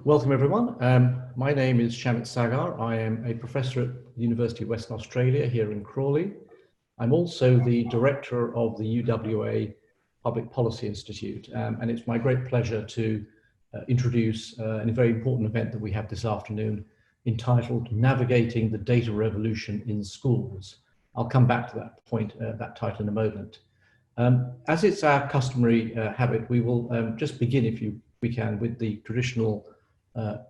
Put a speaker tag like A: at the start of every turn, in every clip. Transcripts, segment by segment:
A: Welcome everyone. My name is Shamit Sagar. I am a professor at the University of Western Australia here in Crawley. I'm also the director of the UWA Public Policy Institute, and it's my great pleasure to introduce a very important event that we have this afternoon entitled Navigating the Data Revolution in Schools. I'll come back to that point, that title in a moment. As it's our customary habit, we will just begin, if we can, with the traditional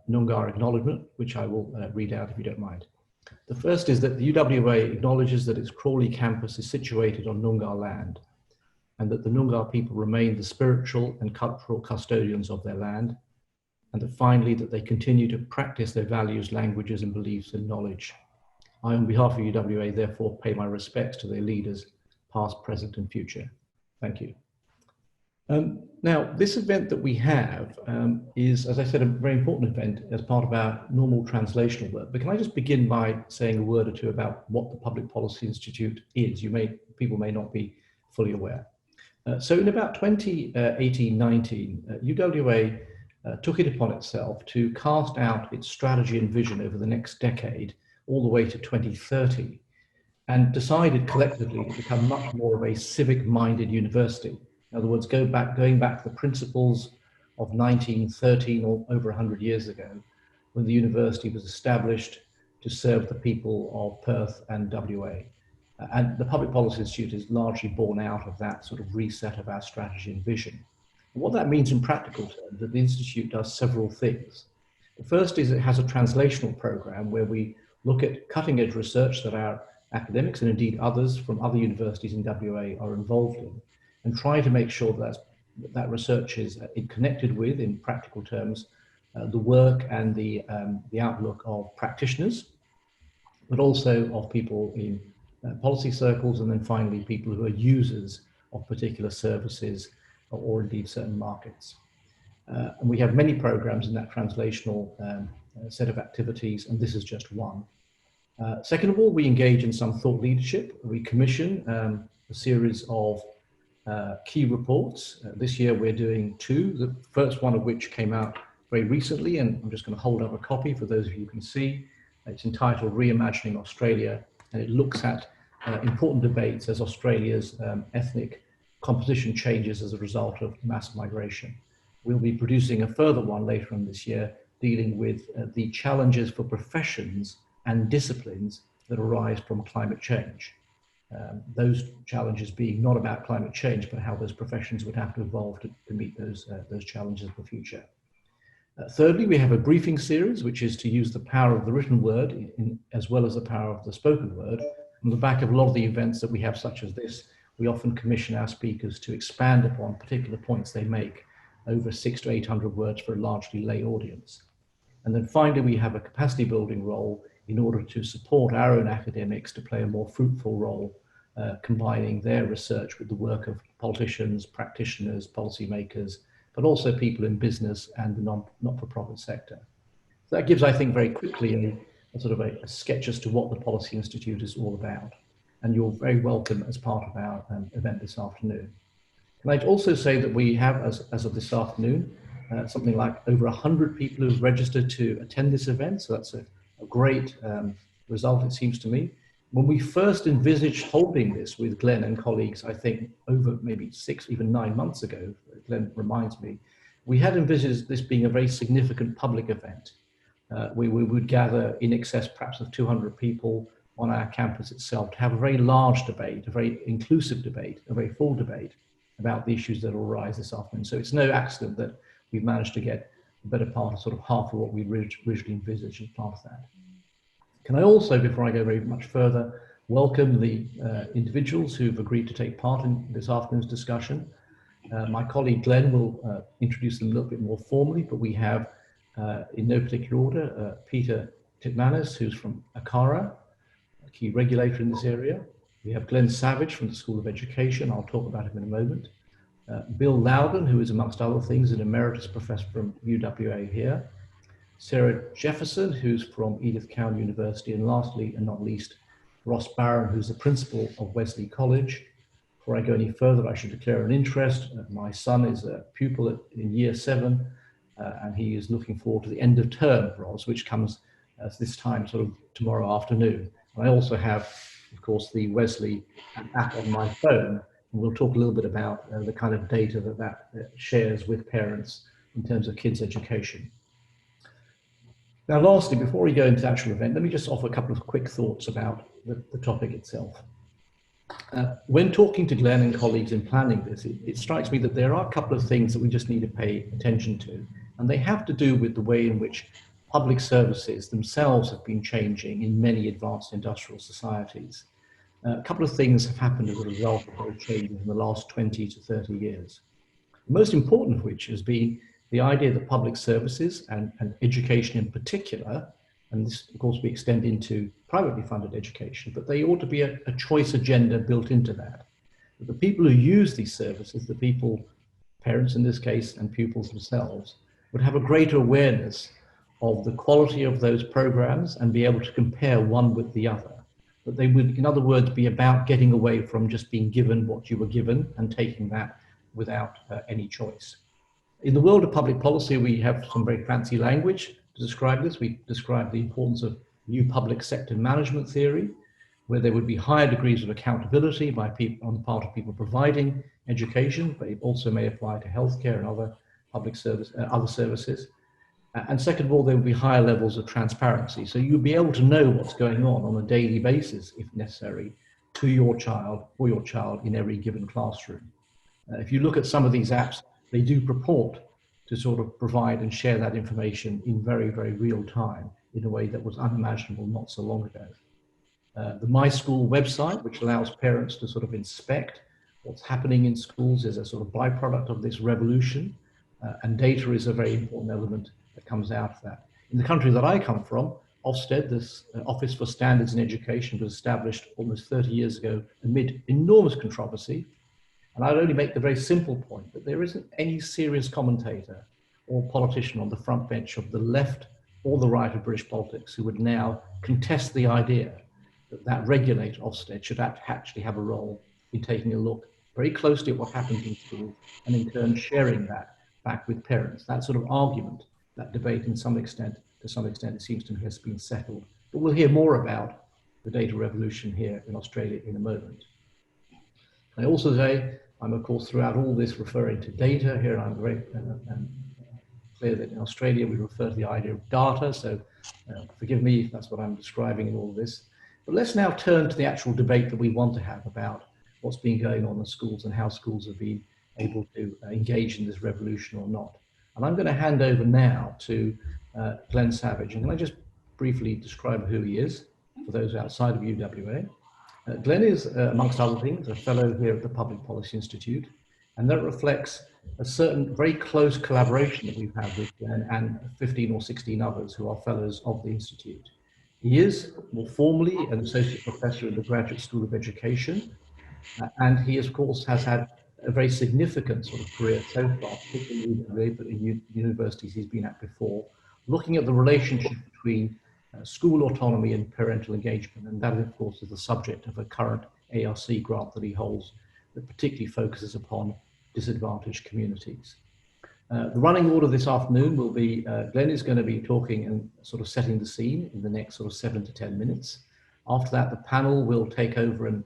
A: Noongar acknowledgement, which I will read out if you don't mind. The first is that the UWA acknowledges that its Crawley campus is situated on Noongar land, and that the Noongar people remain the spiritual and cultural custodians of their land, and that finally that they continue to practice their values, languages and beliefs and knowledge. I, on behalf of UWA, therefore pay my respects to their leaders, past, present and future. Thank you. Now, this event that we have is, as I said, a very important event as part of our normal translational work. But can I just begin by saying a word or two about what the Public Policy Institute is? People may not be fully aware. So in about 2018-19, UWA took it upon itself to cast out its strategy and vision over the next decade, all the way to 2030, and decided collectively to become much more of a civic-minded university. In other words, going back to the principles of 1913 or over 100 years ago, when the university was established to serve the people of Perth and WA. And the Public Policy Institute is largely born out of that sort of reset of our strategy and vision. And what that means in practical terms, that the Institute does several things. The first is it has a translational program where we look at cutting edge research that our academics and indeed others from other universities in WA are involved in, and try to make sure that research is connected with, in practical terms, the work and the outlook of practitioners, but also of people in policy circles, and then finally people who are users of particular services or indeed certain markets. And we have many programs in that translational set of activities, and this is just one. Second of all, we engage in some thought leadership. We commission a series of key reports. This year we're doing two, the first one of which came out very recently, and I'm just going to hold up a copy for those of you who can see. It's entitled Reimagining Australia, and it looks at important debates as Australia's ethnic composition changes as a result of mass migration. We'll be producing a further one later on this year, dealing with the challenges for professions and disciplines that arise from climate change. Those challenges being not about climate change, but how those professions would have to evolve to meet those challenges of the future. Thirdly, we have a briefing series, which is to use the power of the written word as well as the power of the spoken word. On the back of a lot of the events that we have, such as this, we often commission our speakers to expand upon particular points they make over 600 to 800 words for a largely lay audience. And then finally, we have a capacity building role in order to support our own academics to play a more fruitful role, combining their research with the work of politicians, practitioners, policymakers, but also people in business and the not-for-profit sector. So that gives, I think, very quickly a sort of a sketch as to what the Policy Institute is all about. And you're very welcome as part of our event this afternoon. Can I also say that we have, as of this afternoon, something like over 100 people who've registered to attend this event. So that's a great result, it seems to me. When we first envisaged holding this with Glenn and colleagues, I think over maybe 6, even 9 months ago, Glenn reminds me, we had envisaged this being a very significant public event. We would gather in excess perhaps of 200 people on our campus itself to have a very large debate, a very inclusive debate, a very full debate about the issues that will arise this afternoon. So it's no accident that we've managed to get the better part of sort of half of what we originally envisaged as part of that. Can I also, before I go very much further, welcome the individuals who've agreed to take part in this afternoon's discussion. My colleague Glenn will introduce them a little bit more formally, but we have, in no particular order, Peter Titmanis, who's from ACARA, a key regulator in this area. We have Glenn Savage from the School of Education. I'll talk about him in a moment. Bill Loudon, who is, amongst other things, an emeritus professor from UWA here. Sarah Jefferson, who's from Edith Cowan University. And lastly, and not least, Ross Barron, who's the principal of Wesley College. Before I go any further, I should declare an interest. My son is a pupil in year 7 and he is looking forward to the end of term for Oz, which comes this time sort of tomorrow afternoon. And I also have, of course, the Wesley app on my phone, and we'll talk a little bit about the kind of data that shares with parents in terms of kids' education. Now, lastly, before we go into the actual event, let me just offer a couple of quick thoughts about the topic itself. When talking to Glenn and colleagues in planning this, it strikes me that there are a couple of things that we just need to pay attention to, and they have to do with the way in which public services themselves have been changing in many advanced industrial societies. A couple of things have happened as a result of those changes in the last 20 to 30 years. The most important of which has been the idea that public services and education in particular, and this of course we extend into privately funded education, but they ought to be a choice agenda built into that. That the people who use these services, the people, parents in this case, and pupils themselves, would have a greater awareness of the quality of those programs and be able to compare one with the other. That they would, in other words, be about getting away from just being given what you were given and taking that without any choice. In the world of public policy, we have some very fancy language to describe this. We describe the importance of new public sector management theory, where there would be higher degrees of accountability by people on the part of people providing education, but it also may apply to healthcare and other public service, other services. And second of all, there would be higher levels of transparency. So you'd be able to know what's going on a daily basis, if necessary, to your child or your child in every given classroom. If you look at some of these apps, they do purport to sort of provide and share that information in very, very real time in a way that was unimaginable not so long ago. The My School website, which allows parents to sort of inspect what's happening in schools, is a sort of byproduct of this revolution, and data is a very important element that comes out of that. In the country that I come from, Ofsted, this Office for Standards in Education, was established almost 30 years ago amid enormous controversy. And I'd only make the very simple point that there isn't any serious commentator or politician on the front bench of the left or the right of British politics who would now contest the idea that that regulator, Ofsted, should actually have a role in taking a look very closely at what happens in school and in turn sharing that back with parents. That sort of argument, that debate to some extent, it seems to me has been settled. But we'll hear more about the data revolution here in Australia in a moment. I also say, I'm of course throughout all this referring to data here. I'm very clear that in Australia we refer to the idea of data, so forgive me if that's what I'm describing in all this. But let's now turn to the actual debate that we want to have about what's been going on in schools and how schools have been able to engage in this revolution or not. And I'm going to hand over now to Glenn Savage. And can I just briefly describe who he is for those outside of UWA? Glenn is, amongst other things, a fellow here at the Public Policy Institute, and that reflects a certain very close collaboration that we've had with Glenn and 15 or 16 others who are fellows of the Institute. He is more formally an associate professor in the Graduate School of Education, and he, of course, has had a very significant sort of career so far, particularly but in universities he's been at before, looking at the relationship between school autonomy and parental engagement, and that, of course, is the subject of a current ARC grant that he holds that particularly focuses upon disadvantaged communities. The running order this afternoon will be, Glenn is going to be talking and sort of setting the scene in the next sort of 7 to 10 minutes. After that, the panel will take over and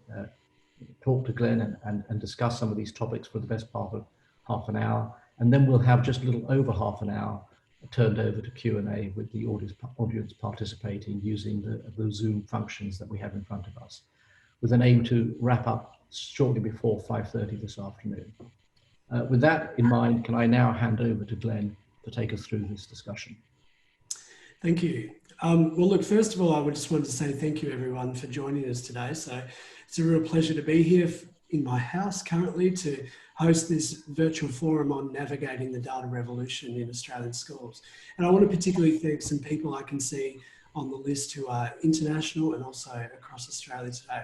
A: talk to Glenn and discuss some of these topics for the best part of half an hour. And then we'll have just a little over half an hour turned over to Q&A with the audience participating using the Zoom functions that we have in front of us, with an aim to wrap up shortly before 5:30 this afternoon. With that in mind, can I now hand over to Glenn to take us through this discussion?
B: Thank you. Well, look, first of all, I would just want to say thank you everyone for joining us today. So it's a real pleasure to be here in my house currently to host this virtual forum on navigating the data revolution in Australian schools. And I want to particularly thank some people I can see on the list who are international and also across Australia today.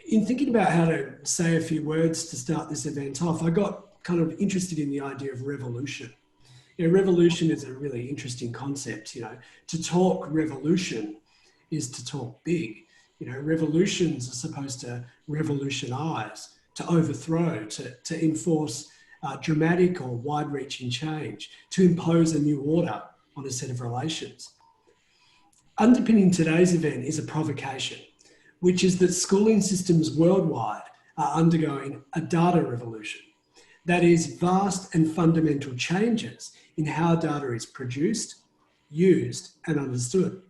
B: In thinking about how to say a few words to start this event off, I got kind of interested in the idea of revolution. You know, revolution is a really interesting concept. You know, to talk revolution is to talk big. You know, revolutions are supposed to revolutionize, to overthrow, to enforce dramatic or wide-reaching change to impose a new order on a set of relations. Underpinning today's event is a provocation, which is that schooling systems worldwide are undergoing a data revolution. That is, vast and fundamental changes in how data is produced, used, and understood.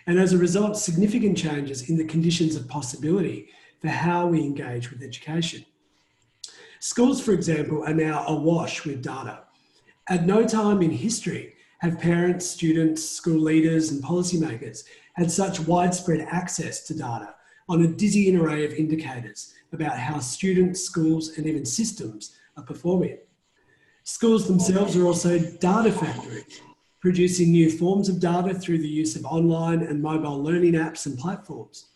B: And as a result, significant changes in the conditions of possibility for how we engage with education. Schools, for example, are now awash with data. At no time in history have parents, students, school leaders, and policymakers had such widespread access to data on a dizzying array of indicators about how students, schools, and even systems are performing. Schools themselves are also data factories, producing new forms of data through the use of online and mobile learning apps and platforms.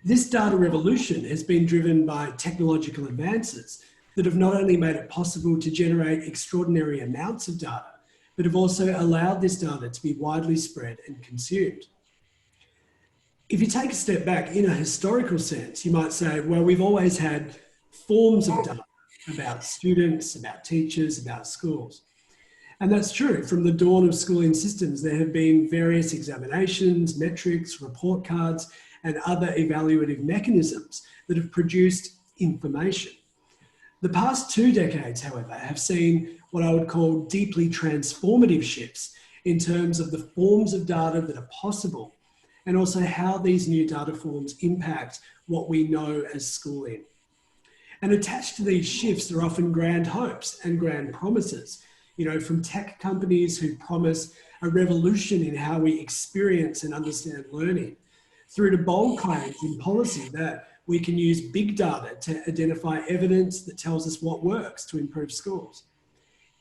B: This data revolution has been driven by technological advances that have not only made it possible to generate extraordinary amounts of data, but have also allowed this data to be widely spread and consumed. If you take a step back, in a historical sense, you might say, well, we've always had forms of data about students, about teachers, about schools. And that's true. From the dawn of schooling systems, there have been various examinations, metrics, report cards, and other evaluative mechanisms that have produced information. The past 2 decades, however, have seen what I would call deeply transformative shifts in terms of the forms of data that are possible, and also how these new data forms impact what we know as schooling. And attached to these shifts are often grand hopes and grand promises, from tech companies who promise a revolution in how we experience and understand learning, through to bold claims in policy that we can use big data to identify evidence that tells us what works to improve schools.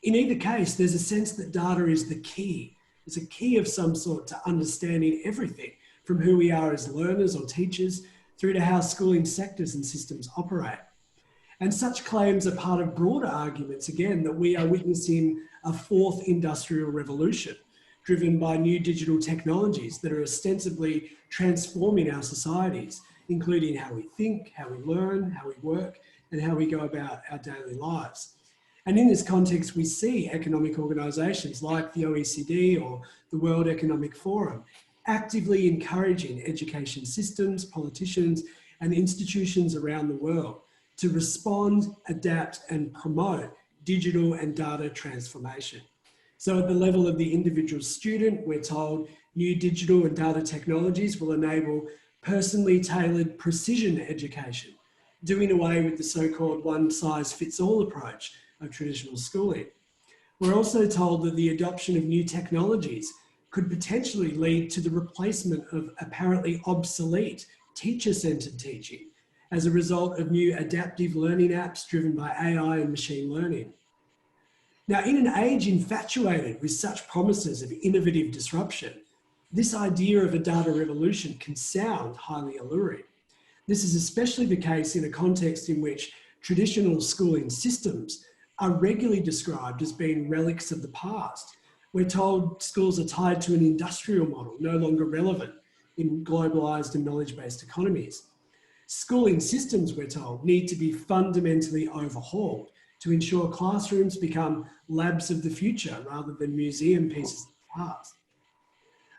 B: In either case, there's a sense that data is the key. It's a key of some sort to understanding everything from who we are as learners or teachers through to how schooling sectors and systems operate. And such claims are part of broader arguments, again, that we are witnessing a fourth industrial revolution driven by new digital technologies that are ostensibly transforming our societies, including how we think, how we learn, how we work, and how we go about our daily lives. And in this context, we see economic organisations like the OECD or the World Economic Forum actively encouraging education systems, politicians, and institutions around the world to respond, adapt, and promote digital and data transformation. So at the level of the individual student, we're told new digital and data technologies will enable personally tailored precision education, doing away with the so-called one-size-fits-all approach of traditional schooling. We're also told that the adoption of new technologies could potentially lead to the replacement of apparently obsolete teacher-centered teaching as a result of new adaptive learning apps driven by AI and machine learning. Now, in an age infatuated with such promises of innovative disruption, this idea of a data revolution can sound highly alluring. This is especially the case in a context in which traditional schooling systems are regularly described as being relics of the past. We're told schools are tied to an industrial model, no longer relevant in globalised and knowledge-based economies. Schooling systems, we're told, need to be fundamentally overhauled to ensure classrooms become labs of the future rather than museum pieces of the past.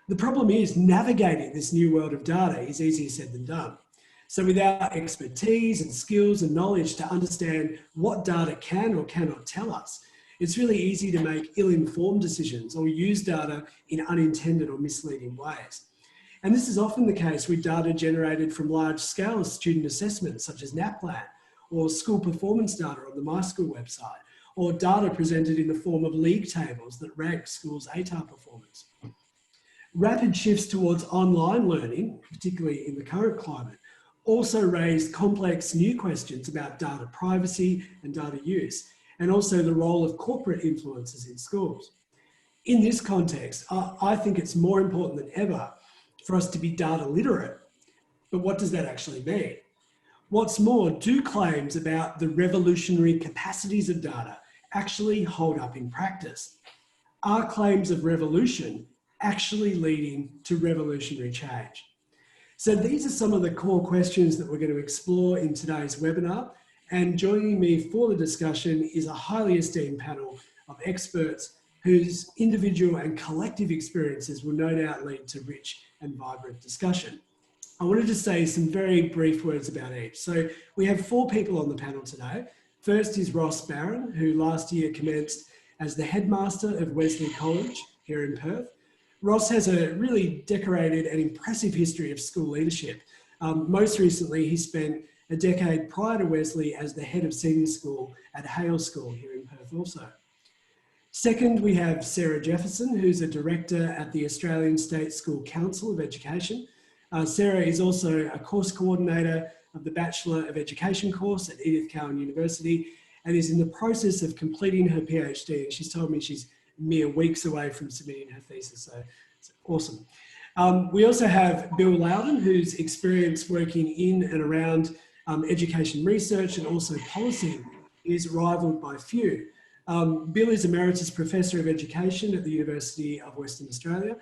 B: The problem is navigating this new world of data is easier said than done. So without expertise and skills and knowledge to understand what data can or cannot tell us, it's really easy to make ill-informed decisions or use data in unintended or misleading ways. And this is often the case with data generated from large-scale student assessments such as NAPLAN, or school performance data on the MySchool website, or data presented in the form of league tables that rank schools' ATAR performance. Rapid shifts towards online learning, particularly in the current climate, also raised complex new questions about data privacy and data use, and also the role of corporate influences in schools. In this context, I think it's more important than ever for us to be data literate. But what does that actually mean? What's more, do claims about the revolutionary capacities of data actually hold up in practice? Are claims of revolution actually leading to revolutionary change? So these are some of the core questions that we're going to explore in today's webinar. And joining me for the discussion is a highly esteemed panel of experts whose individual and collective experiences will no doubt lead to rich and vibrant discussion. I wanted to say some very brief words about each. So we have 4 people on the panel today. First is Ross Barron, who last year commenced as the headmaster of Wesley College here in Perth. Ross has a really decorated and impressive history of school leadership. Most recently, he spent a decade prior to Wesley as the head of senior school at Hale School here in Perth also. Second, we have Sarah Jefferson, who's a director at the Australian State School Council of Education. Sarah is also a course coordinator of the Bachelor of Education course at Edith Cowan University and is in the process of completing her PhD. And she's told me she's mere weeks away from submitting her thesis, so it's awesome. We also have Bill Loudon, whose experience working in and around education research and also policy is rivaled by few. Bill is Emeritus Professor of Education at the University of Western Australia.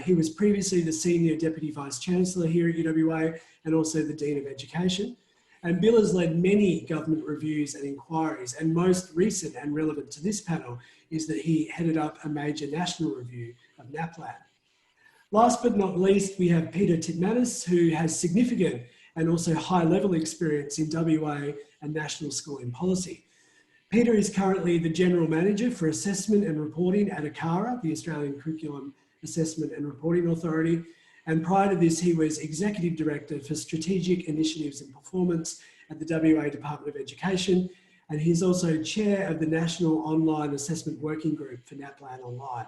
B: He was previously the Senior Deputy Vice-Chancellor here at UWA and also the Dean of Education. And Bill has led many government reviews and inquiries, and most recent and relevant to this panel is that he headed up a major national review of NAPLAN. Last but not least, we have Peter Titmanis, who has significant and also high-level experience in WA and national schooling policy. Peter is currently the General Manager for Assessment and Reporting at ACARA, the Australian Curriculum Assessment and Reporting Authority. And prior to this, he was Executive Director for Strategic Initiatives and Performance at the WA Department of Education. And he's also Chair of the National Online Assessment Working Group for NAPLAN Online.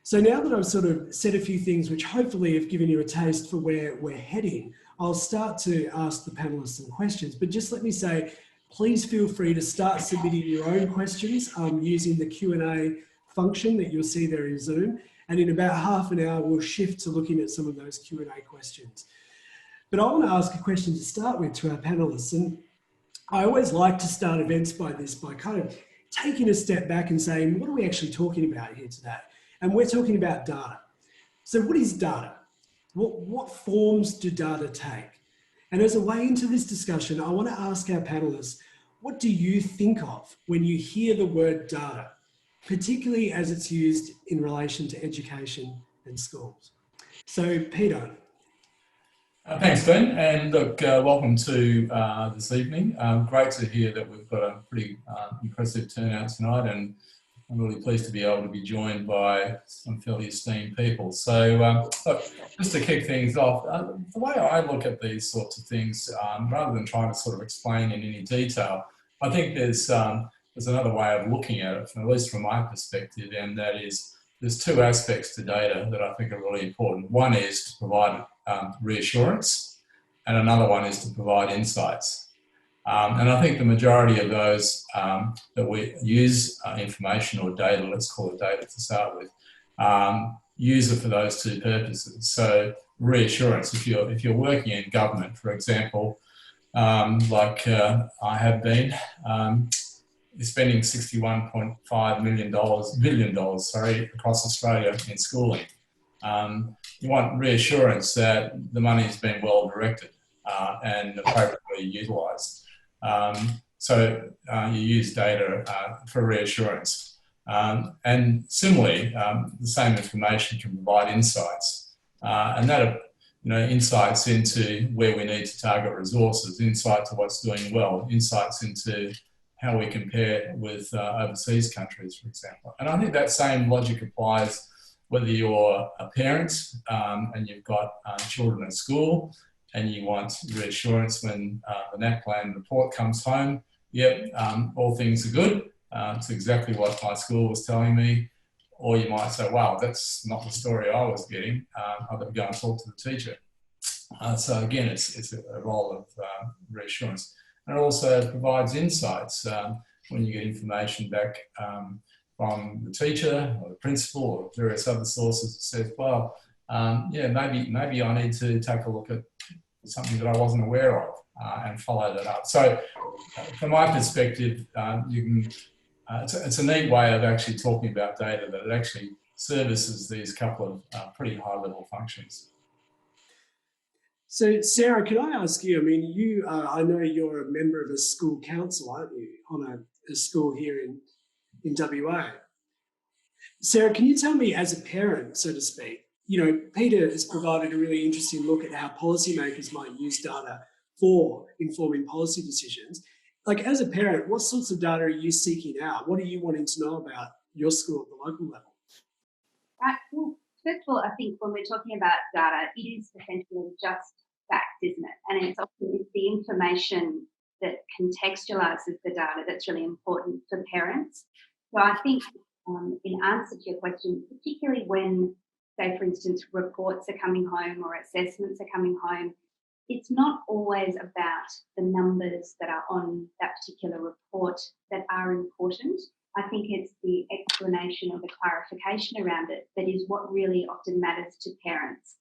B: So now that I've sort of said a few things which hopefully have given you a taste for where we're heading, I'll start to ask the panelists some questions. But just let me say, please feel free to start submitting your own questions using the Q&A function that you'll see there in Zoom. And in about half an hour, we'll shift to looking at some of those Q&A questions. But I want to ask a question to start with to our panelists. And I always like to start events by kind of taking a step back and saying, what are we actually talking about here today? And we're talking about data. So what is data? What forms do data take? And as a way into this discussion, I want to ask our panelists, what do you think of when you hear the word data, particularly as it's used in relation to education and schools? So Peter.
C: Thanks, Ben, and look, welcome to this evening. Great to hear that we've got a pretty impressive turnout tonight, and I'm really pleased to be able to be joined by some fairly esteemed people. So, look, just to kick things off, the way I look at these sorts of things, rather than trying to sort of explain in any detail, I think there's another way of looking at it, at least from my perspective, and that is there's 2 aspects to data that I think are really important. One is to provide reassurance, and another one is to provide insights. And I think the majority of those that we use information or data, let's call it data to start with, use it for those 2 purposes. So reassurance, if you're working in government, for example, like I have been, spending $61.5 billion across Australia in schooling. You want reassurance that the money has been well directed and appropriately utilised. So you use data for reassurance. And similarly, the same information can provide insights. And that, insights into where we need to target resources, insight to what's doing well, insights into how we compare with overseas countries, for example. And I think that same logic applies whether you're a parent and you've got children at school and you want reassurance when the NAPLAN report comes home. Yep, all things are good. It's exactly what my school was telling me. Or you might say, wow, that's not the story I was getting. I've got to go and talk to the teacher. So again, it's a role of reassurance. And it also provides insights when you get information back from the teacher or the principal or various other sources that says, well, yeah, maybe I need to take a look at something that I wasn't aware of and follow that up. So from my perspective, it's a neat way of actually talking about data, that it actually services these couple of pretty high level functions.
B: So, Sarah, can I ask you? I mean, I know you're a member of a school council, aren't you, on a school here in WA? Sarah, can you tell me, as a parent, so to speak, Peter has provided a really interesting look at how policymakers might use data for informing policy decisions. Like, as a parent, what sorts of data are you seeking out? What are you wanting to know about your school at the local level?
D: Right. Well, first of all, I think when we're talking about data, it is essentially just facts, isn't it? And it's often the information that contextualises the data that's really important for parents. So I think in answer to your question, particularly when, say, for instance, reports are coming home or assessments are coming home, it's not always about the numbers that are on that particular report that are important. I think it's the explanation or the clarification around it that is what really often matters to parents.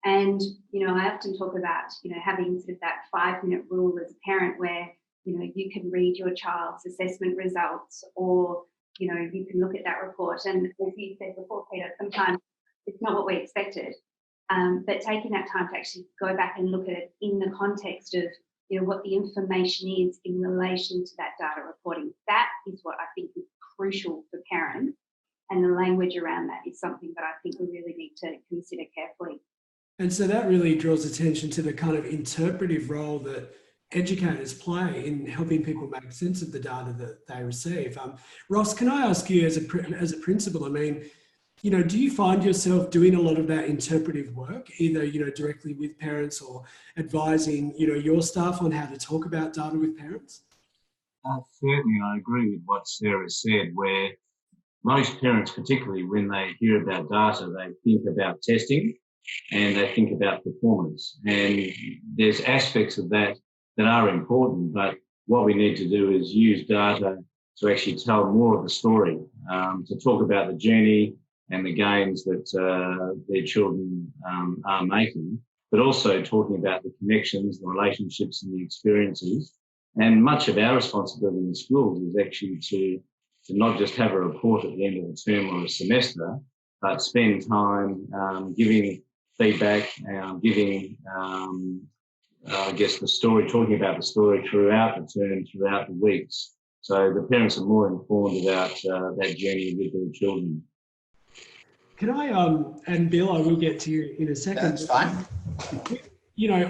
D: And, I often talk about, having sort of that 5-minute rule as a parent where, you can read your child's assessment results or, you can look at that report. And as you said before, Peter, sometimes it's not what we expected. But taking that time to actually go back and look at it in the context of, what the information is in relation to that data reporting, that is what I think is crucial for parents. And the language around that is something that I think we really need to consider carefully.
B: And so that really draws attention to the kind of interpretive role that educators play in helping people make sense of the data that they receive. Ross, can I ask you as a principal, I mean, do you find yourself doing a lot of that interpretive work, either, directly with parents or advising, your staff on how to talk about data with parents?
E: Certainly, I agree with what Sarah said, where most parents, particularly when they hear about data, they think about testing and they think about performance. And there's aspects of that that are important, but what we need to do is use data to actually tell more of the story, to talk about the journey and the gains that their children are making, but also talking about the connections, the relationships and the experiences. And much of our responsibility in schools is actually to not just have a report at the end of the term or a semester, but spend time giving feedback, giving, I guess, the story, talking about the story throughout the term, throughout the weeks. So the parents are more informed about that journey with their children.
B: Can I, and Bill, I will get to you in a second.
F: That's fine.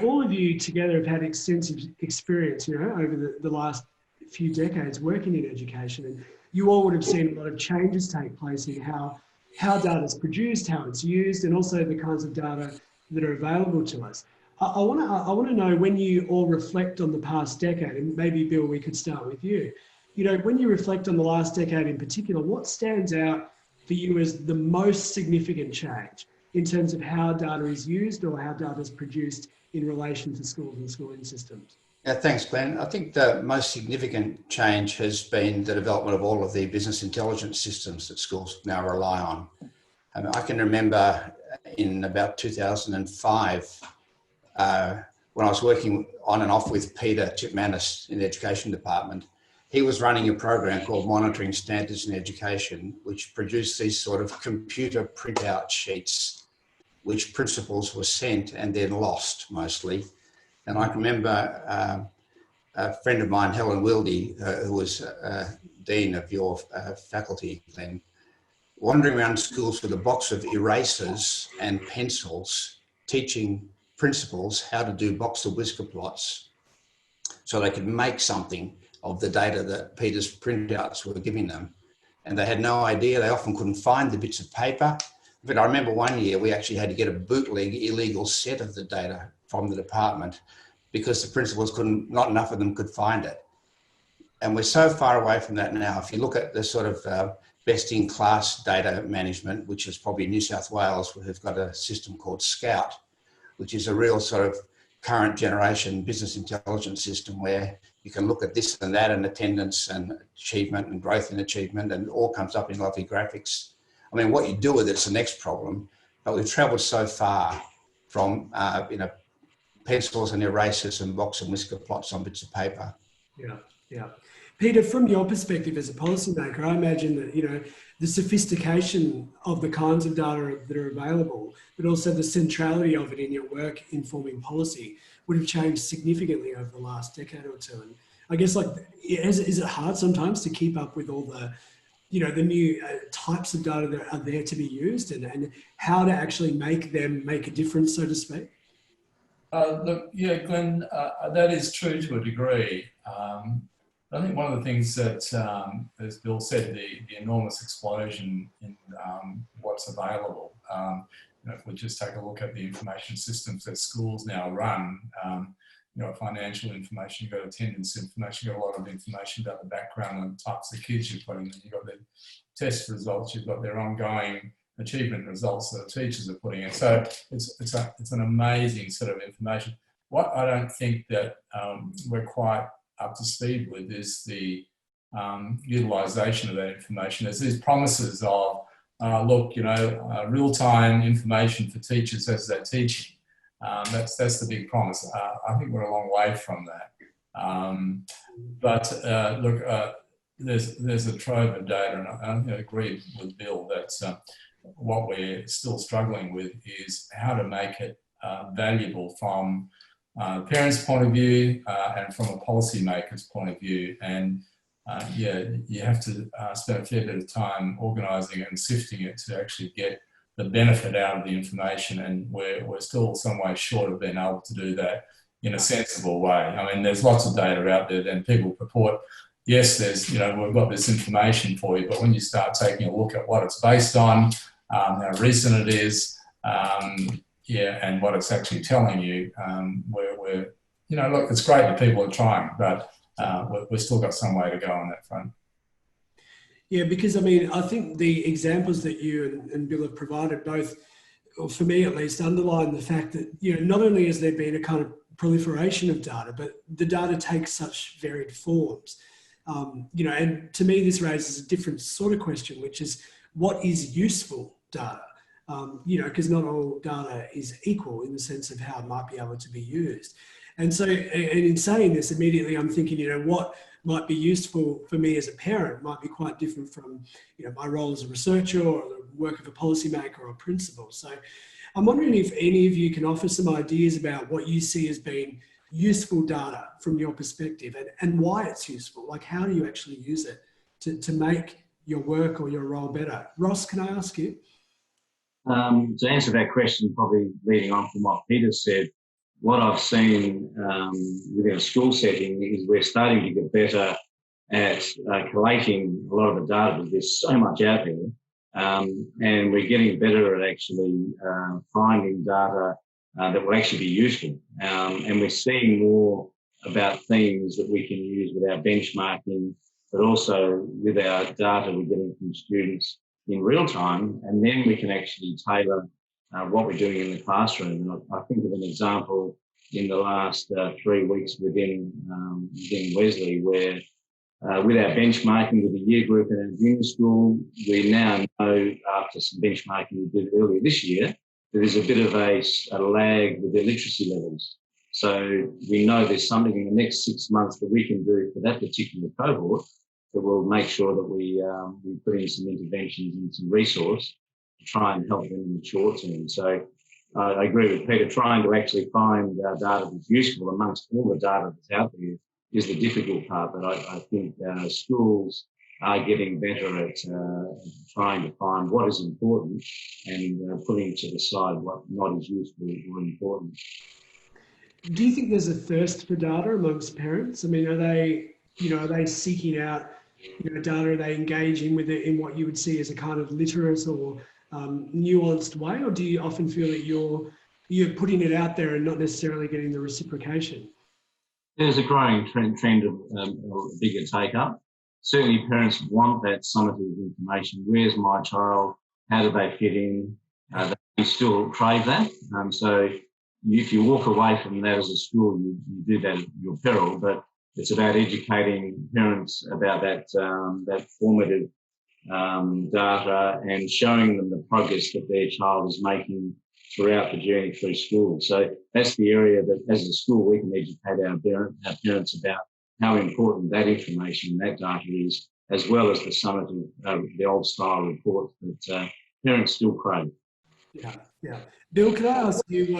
B: All of you together have had extensive experience, over the last few decades working in education, and you all would have seen a lot of changes take place in how data is produced, how it's used, and also the kinds of data that are available to us. I want to know, when you all reflect on the past decade, and maybe Bill, we could start with you. When you reflect on the last decade in particular, what stands out for you as the most significant change in terms of how data is used or how data is produced in relation to schools and schooling systems?
F: Yeah, thanks, Glenn. I think the most significant change has been the development of all of the business intelligence systems that schools now rely on. I can remember in about 2005, when I was working on and off with Peter Chipmanis in the education department, he was running a program called Monitoring Standards in Education, which produced these sort of computer printout sheets, which principals were sent and then lost mostly. And I can remember a friend of mine, Helen Wilde, who was Dean of your faculty, Glenn, wandering around schools with a box of erasers and pencils, teaching principals how to do boxer whisker plots so they could make something of the data that Peter's printouts were giving them. And they had no idea. They often couldn't find the bits of paper. But I remember one year we actually had to get a bootleg illegal set of the data from the department because the principals not enough of them could find it. And we're so far away from that now. If you look at the sort of best in class data management, which is probably New South Wales, who've got a system called Scout, which is a real sort of current generation business intelligence system where you can look at this and that and attendance and achievement and growth in achievement, and it all comes up in lovely graphics. I mean, what you do with it's the next problem, but we've travelled so far from, pencils and erasers and box and whisker plots on bits of paper.
B: Yeah. Peter, from your perspective as a policymaker, I imagine that, you know, the sophistication of the kinds of data that are available, but also the centrality of it in your work informing policy would have changed significantly over the last decade or two. And I guess, like, is it hard sometimes to keep up with all the, you know, the new types of data that are there to be used, and how to actually make them make a difference, so to speak?
C: Look, yeah, Glenn, that is true to a degree. I think one of the things that, as Bill said, the enormous explosion in what's available. You know, if we just take a look at the information systems that schools now run, you know, financial information, you've got attendance information, you've got a lot of information about the background and types of kids you're putting in. You've got the test results, you've got their ongoing achievement results that the teachers are putting in. So it's an amazing set of information. What I don't think that we're quite up to speed with is the utilisation of that information. There's these promises of, look, you know, real-time information for teachers as they're teaching. That's the big promise. I think we're a long way from that. But look, there's a trove of data, and I agree with Bill that what we're still struggling with is how to make it valuable from the parents' point of view and from a policymaker's point of view. And yeah, you have to spend a fair bit of time organising it and sifting it to actually get the benefit out of the information. And we're still some way short of being able to do that in a sensible way. I mean, there's lots of data out there, and people purport, yes, there's, you know, we've got this information for you, but when you start taking a look at what it's based on, how recent it is, yeah, and what it's actually telling you, we're, you know, look, it's great that people are trying, but we've still got some way to go on that front.
B: Yeah, because I mean, I think the examples that you and Bill have provided both, or for me at least, underline the fact that, you know, not only has there been a kind of proliferation of data, but the data takes such varied forms. You know, and to me, this raises a different sort of question, which is, what is useful data? You know, because not all data is equal in the sense of how it might be able to be used. And so, and in saying this, immediately I'm thinking, you know, what might be useful for me as a parent might be quite different from, you know, my role as a researcher or the work of a policymaker or a principal. So I'm wondering if any of you can offer some ideas about what you see as being useful data from your perspective, and why it's useful. Like, how do you actually use it to make your work or your role better? Ross, can I ask you?
E: To answer that question, probably leading on from what Peter said, what I've seen within a school setting is we're starting to get better at collating a lot of the data, because there's so much out there, and we're getting better at actually finding data that will actually be useful. And we're seeing more about themes that we can use with our benchmarking, but also with our data we're getting from students in real time, and then we can actually tailor what we're doing in the classroom. And I think of an example in the last 3 weeks within Wesley, where with our benchmarking with the year group in our junior school, we now know, after some benchmarking we did earlier this year, there's a bit of a lag with their literacy levels. So we know there's something in the next 6 months that we can do for that particular cohort that will make sure that we put in some interventions and some resource to try and help them in the short term. So I agree with Peter, trying to actually find data that's useful amongst all the data that's out there is the difficult part. But I think schools are getting better at trying to find what is important and putting to the side what not is useful or important.
B: Do you think there's a thirst for data amongst parents? I mean, are they seeking out, you know, data? Are they engaging with it in what you would see as a kind of literate or nuanced way, or do you often feel that you're putting it out there and not necessarily getting the reciprocation?
E: There's a growing trend of a bigger take-up. Certainly parents want that summative information. Where's my child? How do they fit in? They still crave that. So if you walk away from that as a school, you do that at your peril, but it's about educating parents about that formative data and showing them the progress that their child is making throughout the journey through school. So that's the area that, as a school, we can educate our parents about how important that information, that data is, as well as the summative, the old style reports that parents still crave.
B: Yeah, yeah. Bill, can I ask you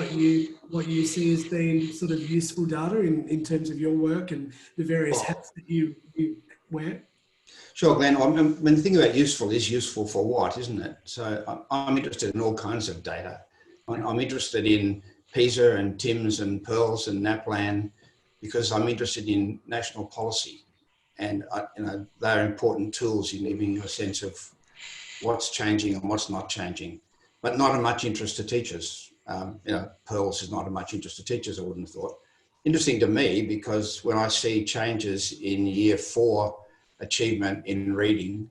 B: what you see as being sort of useful data in terms of your work and the various hats that you wear?
F: Sure, Glenn. When the thing about useful is useful for what, isn't it? So I'm interested in all kinds of data. I'm interested in PISA and TIMS and PEARLS and NAPLAN because I'm interested in national policy, and they're important tools in giving you a sense of what's changing and what's not changing, but not of much interest to teachers. PEARLS is not of much interest to teachers, I wouldn't have thought. Interesting to me because when I see changes in year 4 achievement in reading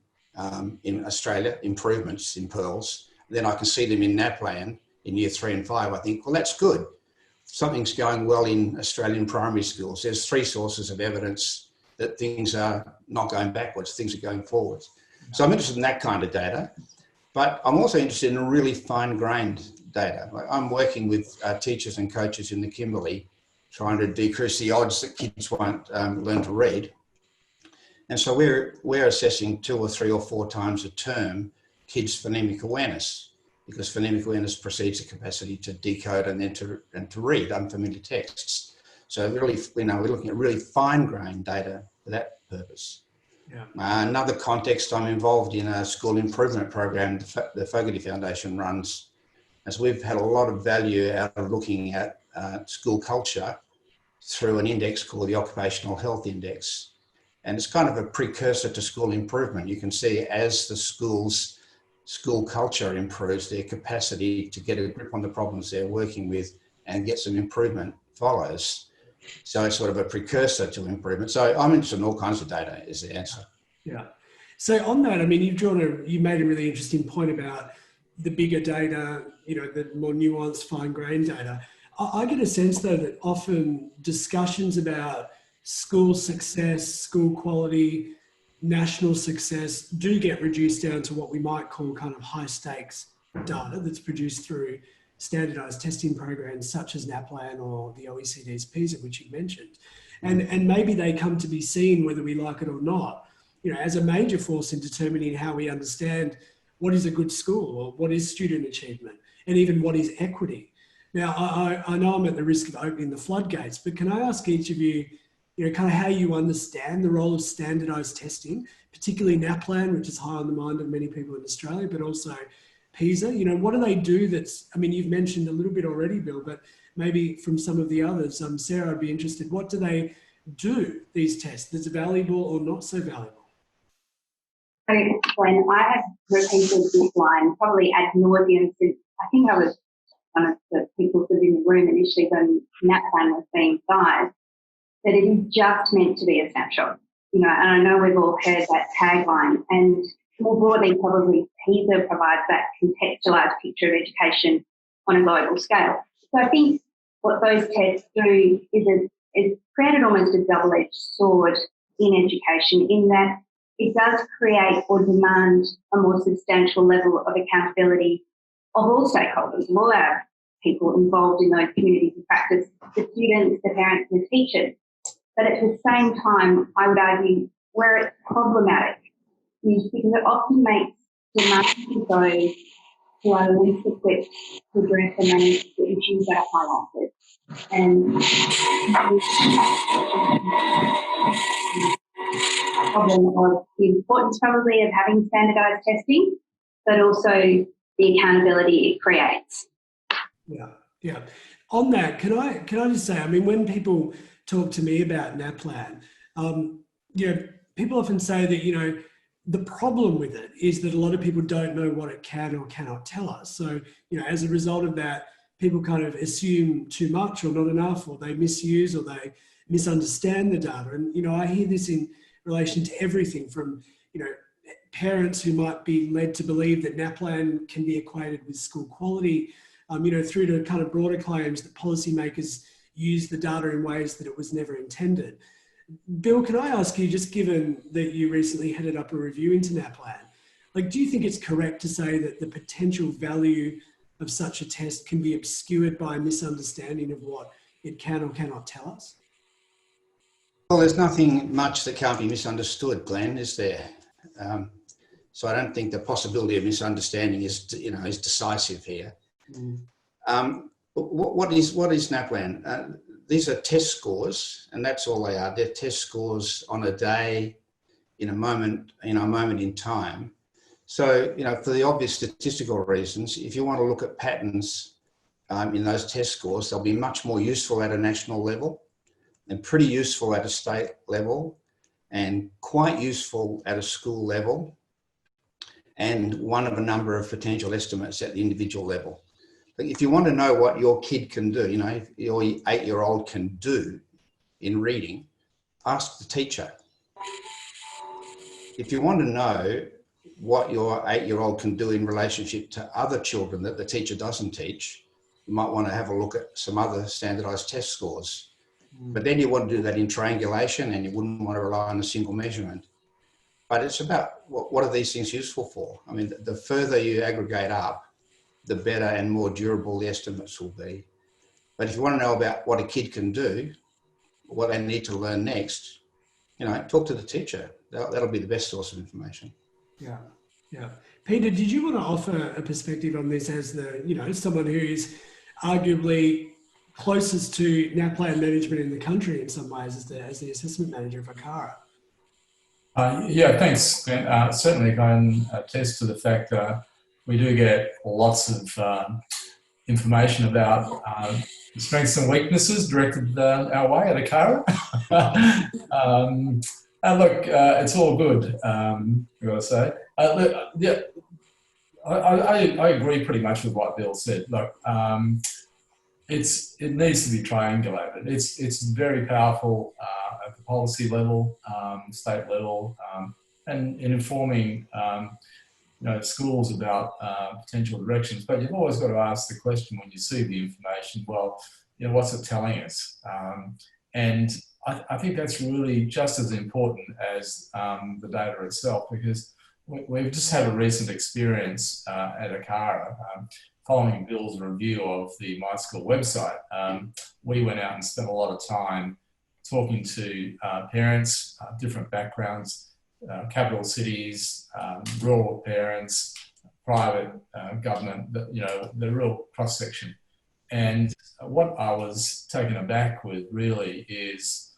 F: in Australia, improvements in PEARLS, then I can see them in NAPLAN in year 3 and 5. I think, well, that's good. Something's going well in Australian primary schools. There's 3 sources of evidence that things are not going backwards, things are going forwards. So I'm interested in that kind of data, but I'm also interested in really fine-grained data. I'm working with teachers and coaches in the Kimberley, trying to decrease the odds that kids won't learn to read. And so we're assessing 2 or 3 or 4 times a term kids' phonemic awareness, because phonemic awareness precedes the capacity to decode and then to read unfamiliar texts. So really, we're looking at really fine-grained data for that purpose.
B: Yeah.
F: Another context, I'm involved in a school improvement program the Fogarty Foundation runs, as we've had a lot of value out of looking at school culture through an index called the Occupational Health Index. And it's kind of a precursor to school improvement. You can see as the school culture improves, their capacity to get a grip on the problems they're working with and get some improvement follows. So it's sort of a precursor to improvement. So I'm interested in all kinds of data is the answer.
B: Yeah. So on that, I mean, you made a really interesting point about the bigger data, the more nuanced, fine-grained data. I get a sense though that often discussions about school success, school quality, national success do get reduced down to what we might call kind of high stakes data that's produced through standardized testing programs such as NAPLAN or the OECD's PISA, which you mentioned. And maybe they come to be seen, whether we like it or not, as a major force in determining how we understand what is a good school or what is student achievement and even what is equity. Now, I know I'm at the risk of opening the floodgates, but can I ask each of you, kind of how you understand the role of standardized testing, particularly NAPLAN, which is high on the mind of many people in Australia, but also PISA? What do they do you've mentioned a little bit already, Bill, but maybe from some of the others, Sarah, I'd be interested. What do they do, these tests, that's valuable or not so valuable?
D: So when I have repeated this line, probably ad nauseum, since I think I was one of the people who was in the room initially when NAPLAN was being devised, that it is just meant to be a snapshot. And I know we've all heard that tagline, and more broadly, probably PISA provides that contextualised picture of education on a global scale. So I think what those tests do is it's created almost a double-edged sword in education, in that it does create or demand a more substantial level of accountability of all stakeholders, of all our people involved in those communities of practice, the students, the parents, and the teachers. But at the same time, I would argue where it's problematic is because it often makes demands of those who are least equipped to address and manage the issues that are highlighted. And problem of the importance probably of having standardised testing, but also the accountability it creates.
B: Yeah. On that, can I just say, I mean, when people talk to me about NAPLAN, people often say that, the problem with it is that a lot of people don't know what it can or cannot tell us. So, as a result of that, people kind of assume too much or not enough, or they misuse or they misunderstand the data. And, I hear this in relation to everything from, parents who might be led to believe that NAPLAN can be equated with school quality, through to kind of broader claims that policymakers use the data in ways that it was never intended. Bill, can I ask you, just given that you recently headed up a review into NAPLAN, do you think it's correct to say that the potential value of such a test can be obscured by a misunderstanding of what it can or cannot tell us?
F: Well, there's nothing much that can't be misunderstood, Glenn, is there? So I don't think the possibility of misunderstanding is, is decisive here. What is NAPLAN? These are test scores, and that's all they are. They're test scores on a day, in a moment in time. So, for the obvious statistical reasons, if you want to look at patterns in those test scores, they'll be much more useful at a national level and pretty useful at a state level and quite useful at a school level and one of a number of potential estimates at the individual level. If you want to know what your kid can do, if your 8-year-old can do in reading, ask the teacher. If you want to know what your 8-year-old can do in relationship to other children that the teacher doesn't teach, you might want to have a look at some other standardised test scores. But then you want to do that in triangulation and you wouldn't want to rely on a single measurement. But it's about what are these things useful for? I mean, the further you aggregate up, the better and more durable the estimates will be. But if you want to know about what a kid can do, what they need to learn next, talk to the teacher. That'll be the best source of information.
B: Yeah. Peter, did you want to offer a perspective on this as someone who is arguably closest to NAPLAN management in the country in some ways as the assessment manager for ACARA?
C: Yeah, thanks, Glenn. Certainly can attest to the fact that we do get lots of information about the strengths and weaknesses directed our way at ACARA. And look, it's all good, I've got to say. I agree pretty much with what Bill said. Look, it needs to be triangulated. It's very powerful at the policy level, state level, and in informing schools about potential directions. But you've always got to ask the question when you see the information, well, what's it telling us? And I think that's really just as important as the data itself, because we've just had a recent experience at ACARA. Following Bill's review of the My School website, we went out and spent a lot of time talking to parents, different backgrounds, capital cities, rural parents, private government, the real cross-section. And what I was taken aback with really is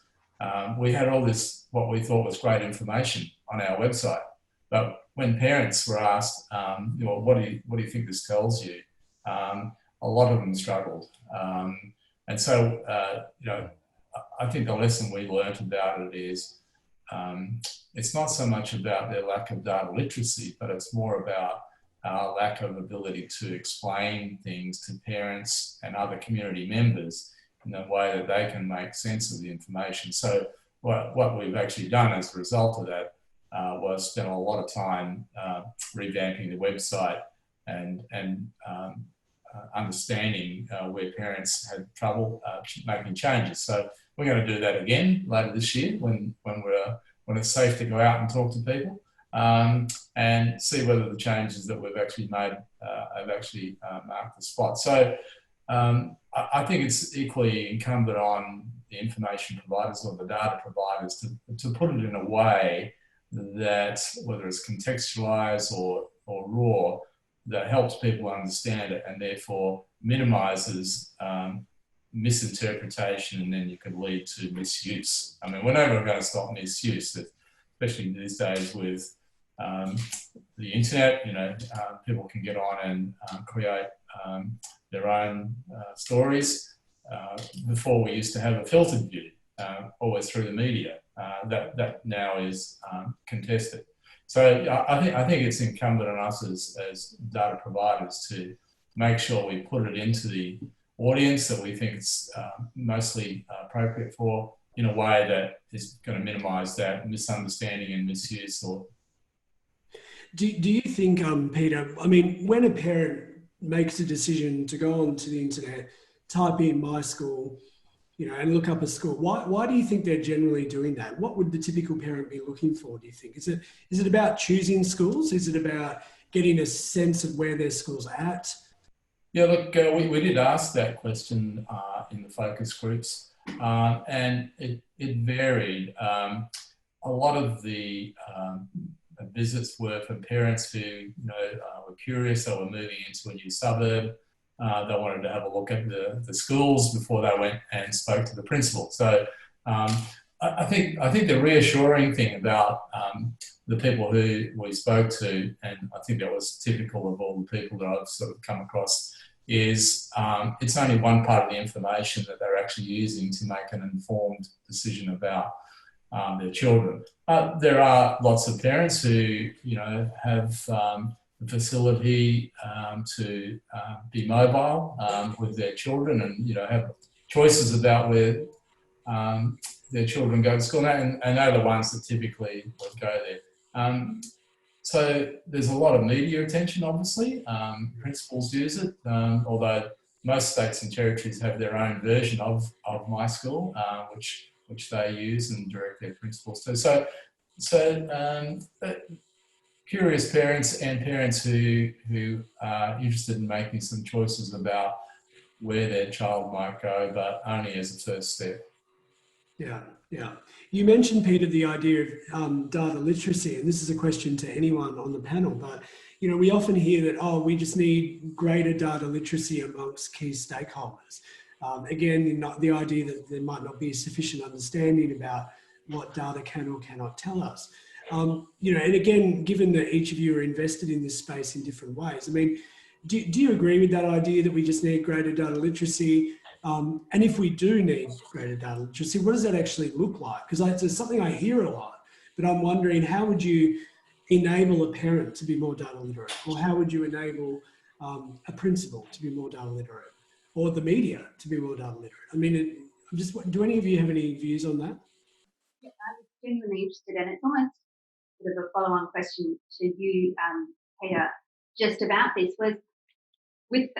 C: we had all this, what we thought was great information on our website. But when parents were asked, what do you think this tells you? A lot of them struggled. And so, I think the lesson we learnt about it is it's not so much about their lack of data literacy, but it's more about lack of ability to explain things to parents and other community members in a way that they can make sense of the information. So what we've actually done as a result of that was spent a lot of time revamping the website and understanding where parents had trouble making changes. So we're going to do that again later this year when it's safe to go out and talk to people and see whether the changes that we've actually made have actually marked the spot. So I think it's equally incumbent on the information providers or the data providers to put it in a way that, whether it's contextualized or raw, that helps people understand it and therefore minimizes misinterpretation, and then you could lead to misuse. I mean, we're never going to stop misuse, especially these days with the internet. People can get on and create their own stories. Before, we used to have a filtered view, always through the media. That now is contested. So I think it's incumbent on us as data providers to make sure we put it into the audience that we think it's mostly appropriate for, in a way that is going to minimise that misunderstanding and misuse.
B: Do you think, Peter, I mean, when a parent makes a decision to go onto the internet, type in My School, and look up a school, why do you think they're generally doing that? What would the typical parent be looking for, do you think? Is it about choosing schools? Is it about getting a sense of where their school's at?
C: Yeah, look, we did ask that question in the focus groups. and it varied. A lot of the visits were from parents who were curious. They were moving into a new suburb. They wanted to have a look at the schools before they went and spoke to the principal. So I think the reassuring thing about the people who we spoke to, and I think that was typical of all the people that I've sort of come across, is it's only one part of the information that they're actually using to make an informed decision about their children. There are lots of parents who, have the facility to be mobile with their children and, have choices about where their children go to school, and they're the ones that typically would go there. So there's a lot of media attention, obviously. Principals use it, although most states and territories have their own version of My School, which they use and direct their principals to. So curious parents and parents who are interested in making some choices about where their child might go, but only as a first step.
B: Yeah, yeah. You mentioned, Peter, the idea of data literacy, and this is a question to anyone on the panel, but we often hear that, we just need greater data literacy amongst key stakeholders. Again, the idea that there might not be sufficient understanding about what data can or cannot tell us. And again, given that each of you are invested in this space in different ways, I mean, do you agree with that idea that we just need greater data literacy? And if we do need greater data literacy, what does that actually look like? Because it's something I hear a lot, but I'm wondering, how would you enable a parent to be more data literate? Or how would you enable a principal to be more data literate? Or the media to be more data literate? I mean, do any of you have any views on that?
D: Yeah, I was genuinely interested, and it's almost sort of a follow-on question to you, Peter, just about this. Was with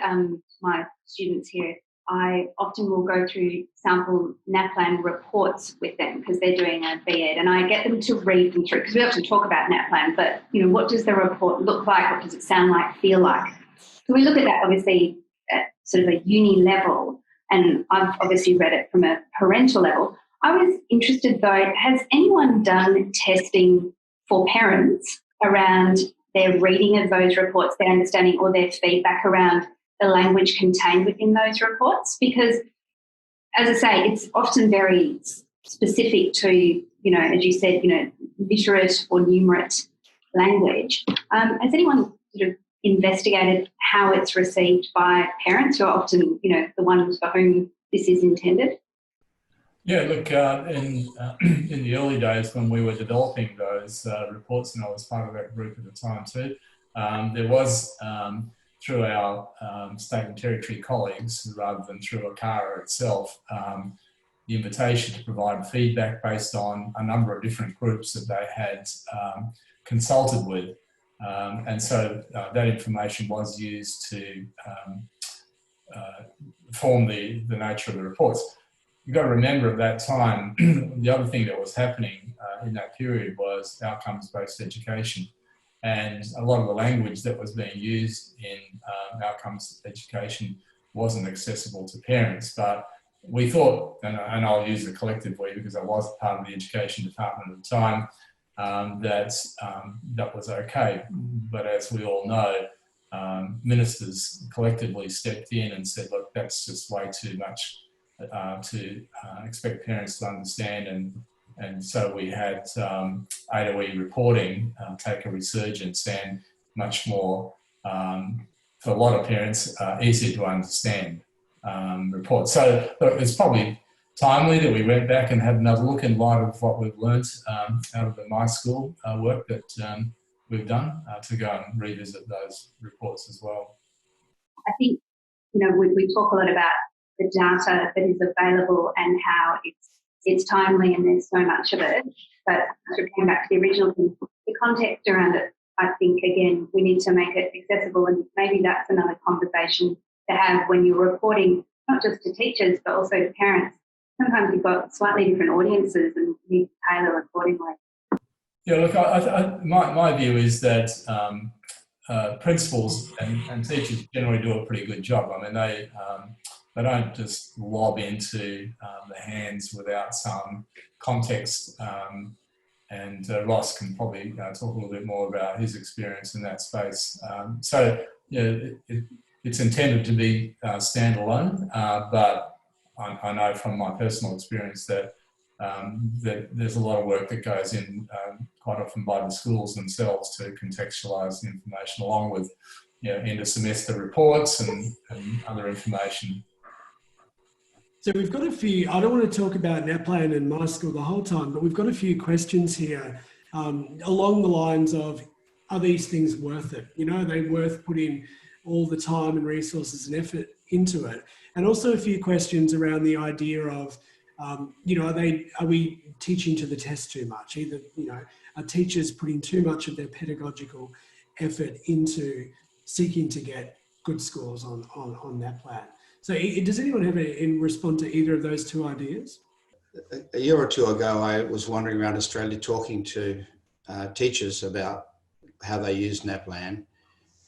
D: my students here, I often will go through sample NAPLAN reports with them because they're doing a BEd, and I get them to read them through, because we often talk about NAPLAN, but what does the report look like? What does it sound like, feel like? So we look at that obviously at sort of a uni level, and I've obviously read it from a parental level. I was interested though, has anyone done testing for parents around their reading of those reports, their understanding or their feedback around the language contained within those reports? Because, as I say, it's often very specific to, as you said, literate or numerate language. Has anyone sort of investigated how it's received by parents who are often, the ones for whom this is intended?
C: Yeah, look, in the early days when we were developing those reports, and I was part of that group at the time too, there was, through our state and territory colleagues, rather than through ACARA itself, the invitation to provide feedback based on a number of different groups that they had consulted with. And so that information was used to form the nature of the reports. You've got to remember at that time, the other thing that was happening in that period was outcomes-based education. And a lot of the language that was being used in outcomes education wasn't accessible to parents. But we thought, and I'll use the collective we because I was part of the education department at the time, that was okay. But as we all know, ministers collectively stepped in and said, look, that's just way too much to expect parents to understand, and so we had AOE reporting take a resurgence and much more, for a lot of parents, easier to understand reports. So it's probably timely that we went back and had another look in light of what we've learnt out of the My School work that we've done to go and revisit those reports as well.
D: I think, we talk a lot about the data that is available and how it's timely and there's so much of it. But to come back to the original thing, the context around it, I think, again, we need to make it accessible, and maybe that's another conversation to have when you're reporting, not just to teachers, but also to parents. Sometimes you've got slightly different audiences and you need to tailor accordingly.
C: Yeah, look, my view is that principals and teachers generally do a pretty good job. I mean, they don't just lob into the hands without some context. And Ross can probably talk a little bit more about his experience in that space. So it's intended to be standalone, but I know from my personal experience that there's a lot of work that goes in quite often by the schools themselves to contextualise the information, along with end of semester reports and other information.
B: So we've got a few, I don't want to talk about NAPLAN and My School the whole time, but we've got a few questions here along the lines of, are these things worth it? Are they worth putting all the time and resources and effort into it? And also a few questions around the idea of, are we teaching to the test too much? Either, are teachers putting too much of their pedagogical effort into seeking to get good scores on NAPLAN? So does anyone have respond to either of those two ideas?
F: A year or two ago, I was wandering around Australia talking to teachers about how they use NAPLAN.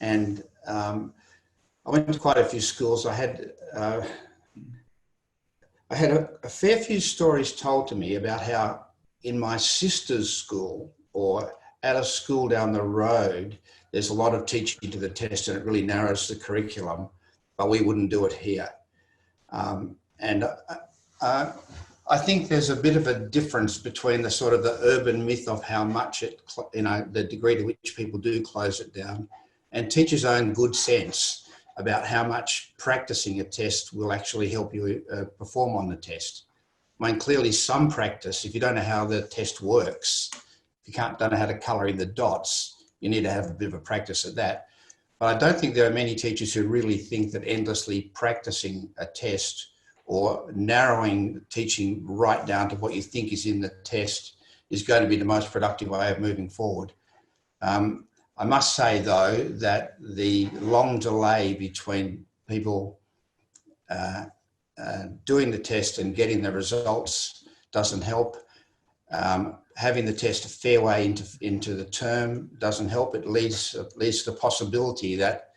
F: And I went to quite a few schools. I had a fair few stories told to me about how in my sister's school or at a school down the road, there's a lot of teaching to the test and it really narrows the curriculum, but we wouldn't do it here. I think there's a bit of a difference between the sort of the urban myth of how much the degree to which people do close it down, and teachers' own good sense about how much practicing a test will actually help you perform on the test. I mean, clearly some practice, if you don't know how the test works, if you don't know how to colour in the dots, you need to have a bit of a practice at that. But I don't think there are many teachers who really think that endlessly practicing a test or narrowing teaching right down to what you think is in the test is going to be the most productive way of moving forward. I must say, though, that the long delay between people doing the test and getting the results doesn't help. Having the test a fair way into the term doesn't help. It leads to the possibility that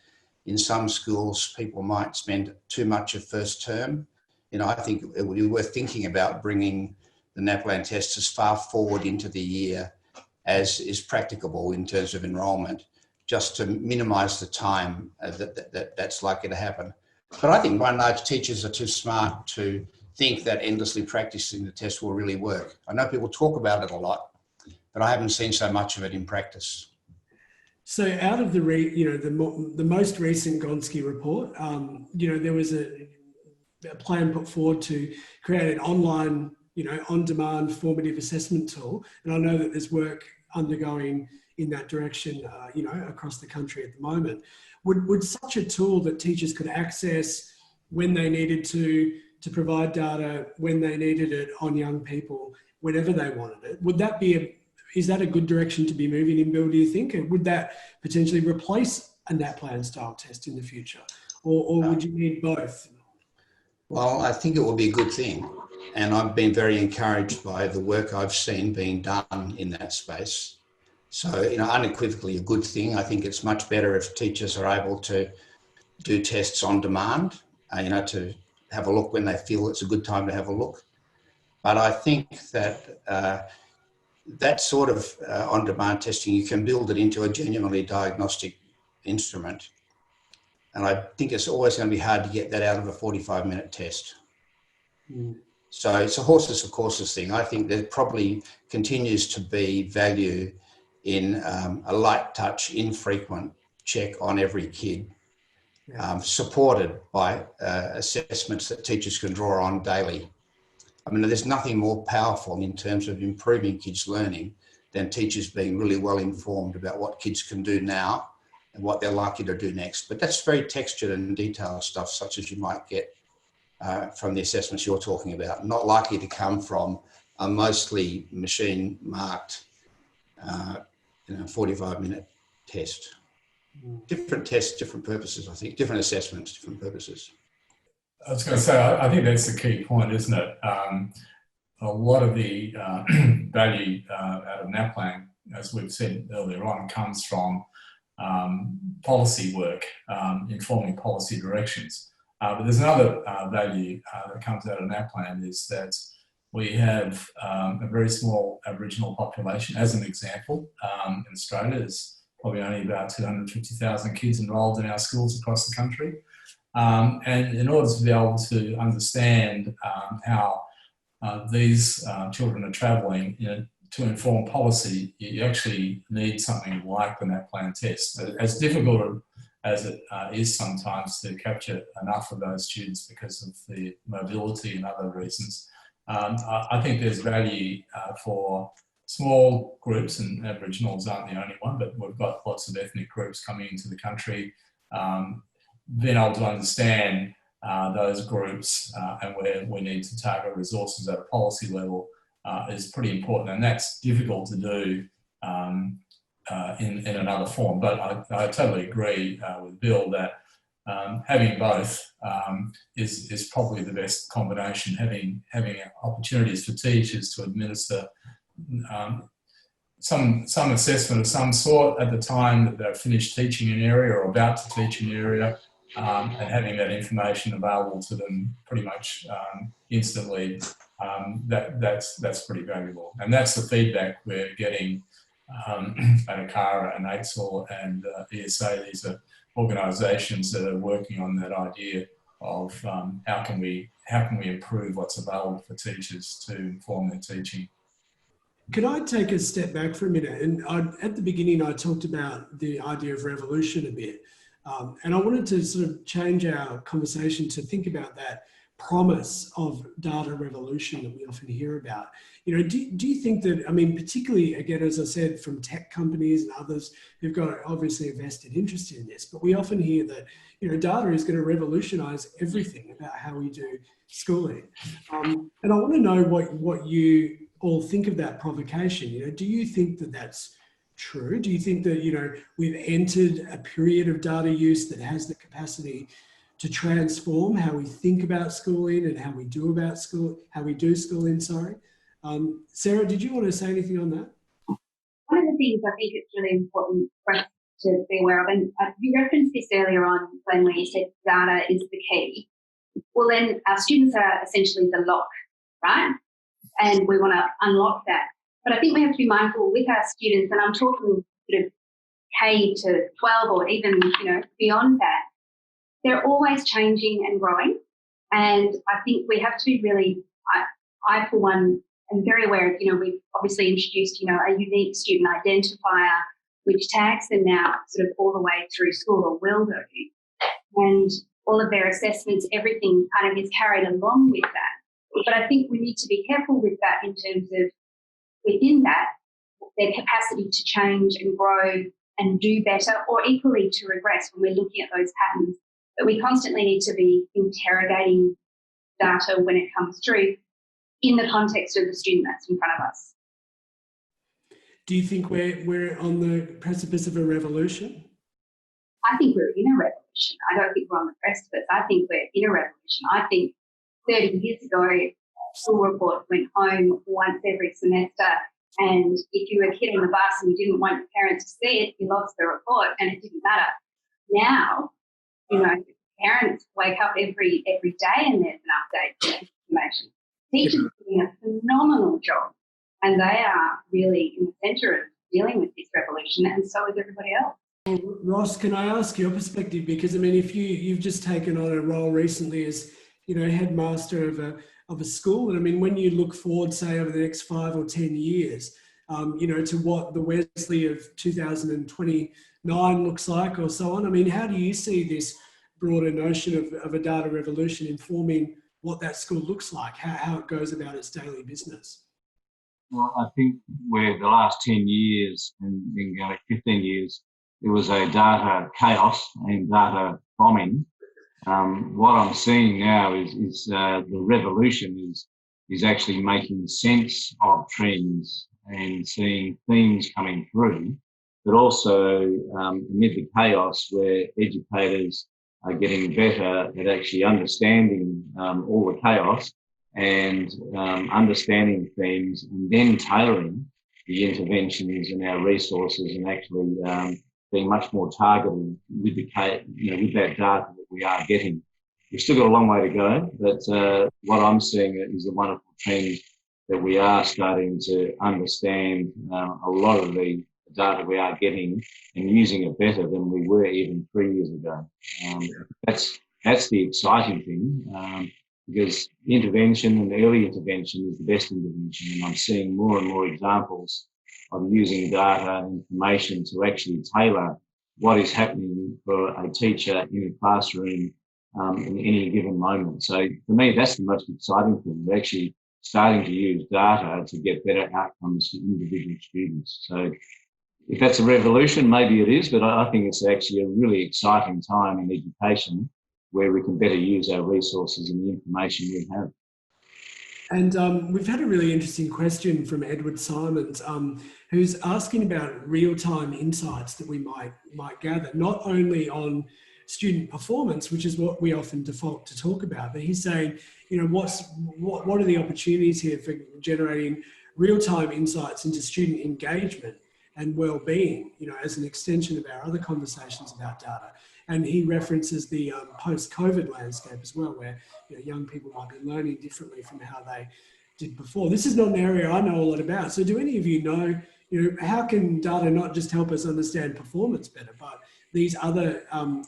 F: in some schools people might spend too much of first term. I think it would be worth thinking about bringing the NAPLAN test as far forward into the year as is practicable in terms of enrolment, just to minimise the time that's likely to happen. But I think by and large teachers are too smart to think that endlessly practicing the test will really work. I know people talk about it a lot, but I haven't seen so much of it in practice.
B: So out of the most recent Gonski report, there was a plan put forward to create an online, on-demand formative assessment tool. And I know that there's work undergoing in that direction, across the country at the moment. Would such a tool that teachers could access when they needed to provide data, when they needed it on young people, whenever they wanted it, is that a good direction to be moving in, Bill, do you think? And would that potentially replace a NAPLAN style test in the future? Or would you need both?
F: Well, I think it will be a good thing. And I've been very encouraged by the work I've seen being done in that space. So, unequivocally a good thing. I think it's much better if teachers are able to do tests on demand, to have a look when they feel it's a good time to have a look. But I think that that sort of on-demand testing, you can build it into a genuinely diagnostic instrument. And I think it's always going to be hard to get that out of a 45-minute test. So it's a horses for courses thing. I think there probably continues to be value in a light touch, infrequent check on every kid, supported by assessments that teachers can draw on daily. I mean, there's nothing more powerful in terms of improving kids' learning than teachers being really well informed about what kids can do now and what they're likely to do next. But that's very textured and detailed stuff, such as you might get from the assessments you're talking about, not likely to come from a mostly machine-marked 45-minute test. Different tests, different purposes, I think. Different assessments, different purposes.
C: I was going to say, I think that's the key point, isn't it? A lot of the value out of NAPLAN, as we've said earlier on, comes from policy work, informing policy directions. But there's another value that comes out of NAPLAN is that we have a very small Aboriginal population. As an example, in Australia, there's probably only about 250,000 kids enrolled in our schools across the country. And in order to be able to understand how these children are travelling, to inform policy, you actually need something like the NAPLAN test. As difficult as it is sometimes to capture enough of those students because of the mobility and other reasons, I think there's value for small groups, and Aboriginals aren't the only one, but we've got lots of ethnic groups coming into the country. Being able to understand those groups and where we need to target resources at a policy level is pretty important, and that's difficult to do in another form. But I totally agree with Bill that having both is probably the best combination. Having opportunities for teachers to administer some assessment of some sort at the time that they've finished teaching an area or about to teach an area, and having that information available to them pretty much instantly, that's pretty valuable. And that's the feedback we're getting at ACARA and AITSL and ESA. These are organisations that are working on that idea of how can we improve what's available for teachers to inform their teaching.
B: Could I take a step back for a minute? And at the beginning, I talked about the idea of revolution a bit. And I wanted to sort of change our conversation to think about that promise of data revolution that we often hear about. Do you think that, I mean, particularly, again, as I said, from tech companies and others who've got obviously a vested interest in this, but we often hear that, data is going to revolutionize everything about how we do schooling. And I want to know what you all think of that provocation. Do you think that that's true? Do you think that, we've entered a period of data use that has the capacity to transform how we think about schooling and how we do schooling, sorry. Sarah, did you want to say anything on that?
D: One of the things I think it's really important for us to be aware of, and you referenced this earlier on, Glenn, where you said data is the key. Well, then our students are essentially the lock, right? And we want to unlock that. But I think we have to be mindful with our students, and I'm talking sort of K to 12 or even, beyond that. They're always changing and growing. And I think we have to be really, I for one, am very aware of, we've obviously introduced, a unique student identifier, which tags them now sort of all the way through school, or will do. And all of their assessments, everything kind of is carried along with that. But I think we need to be careful with that in terms of within that, their capacity to change and grow and do better, or equally to regress when we're looking at those patterns. But we constantly need to be interrogating data when it comes through in the context of the student that's in front of us.
B: Do you think we're on the precipice of a revolution?
D: I think we're in a revolution. I don't think we're on the precipice. I think we're in a revolution. I think 30 years ago, school report went home once every semester, and if you were a kid on the bus and you didn't want your parents to see it, you lost the report and it didn't matter. Now, parents wake up every day and there's an update to information. Teachers are doing a phenomenal job, and they are really in the centre of dealing with this revolution, and so is everybody else.
B: Well, Ross, can I ask your perspective? Because I mean, if you've just taken on a role recently as headmaster of a school, and I mean, when you look forward, say over the next 5 or 10 years, to what the Wesley of 2029 looks like, or so on. I mean, how do you see this broader notion of a data revolution informing what that school looks like, how it goes about its daily business?
E: Well, I think where the last 10 years and then going 15 years, there was a data chaos and data bombing. What I'm seeing now is the revolution is actually making sense of trends and seeing themes coming through, but also amid the chaos where educators are getting better at actually understanding all the chaos and understanding themes, and then tailoring the interventions and our resources, and actually being much more targeted with that data that we are getting. we've still got a long way to go, but what I'm seeing is a wonderful trend that we are starting to understand a lot of the data we are getting and using it better than we were even 3 years ago. That's the exciting thing, because intervention and early intervention is the best intervention, and I'm seeing more and more examples of using data and information to actually tailor what is happening for a teacher in a classroom in any given moment. So for me, that's the most exciting thing. We're actually starting to use data to get better outcomes for individual students. So if that's a revolution, maybe it is, but I think it's actually a really exciting time in education where we can better use our resources and the information we have.
B: And we've had a really interesting question from Edward Simons, who's asking about real-time insights that we might gather, not only on student performance, which is what we often default to talk about, but he's saying, you know, what are the opportunities here for generating real-time insights into student engagement and well-being, you know, as an extension of our other conversations about data. And he references the post-COVID landscape as well, where, you know, young people might be learning differently from how they did before. This is not an area I know a lot about. So do any of you know, how can data not just help us understand performance better, but these other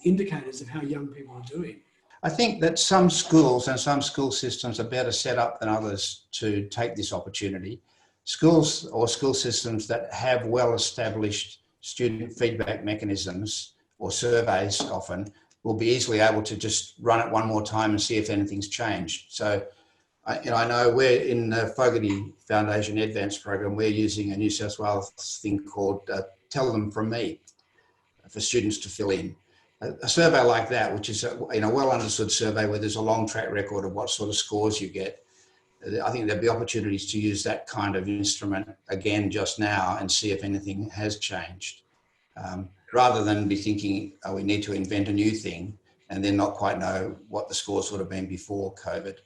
B: indicators of how young people are doing?
F: I think that some schools and some school systems are better set up than others to take this opportunity. Schools or school systems that have well-established student feedback mechanisms or surveys often will be easily able to just run it one more time and see if anything's changed. So, I know we're in the Fogarty Foundation Advanced program, we're using a New South Wales thing called Tell Them From Me for students to fill in. A survey like that, which is a well understood survey where there's a long track record of what sort of scores you get, I think there'll be opportunities to use that kind of instrument again just now and see if anything has changed. Rather than be thinking, oh, we need to invent a new thing and then not quite know what the scores would have been before COVID.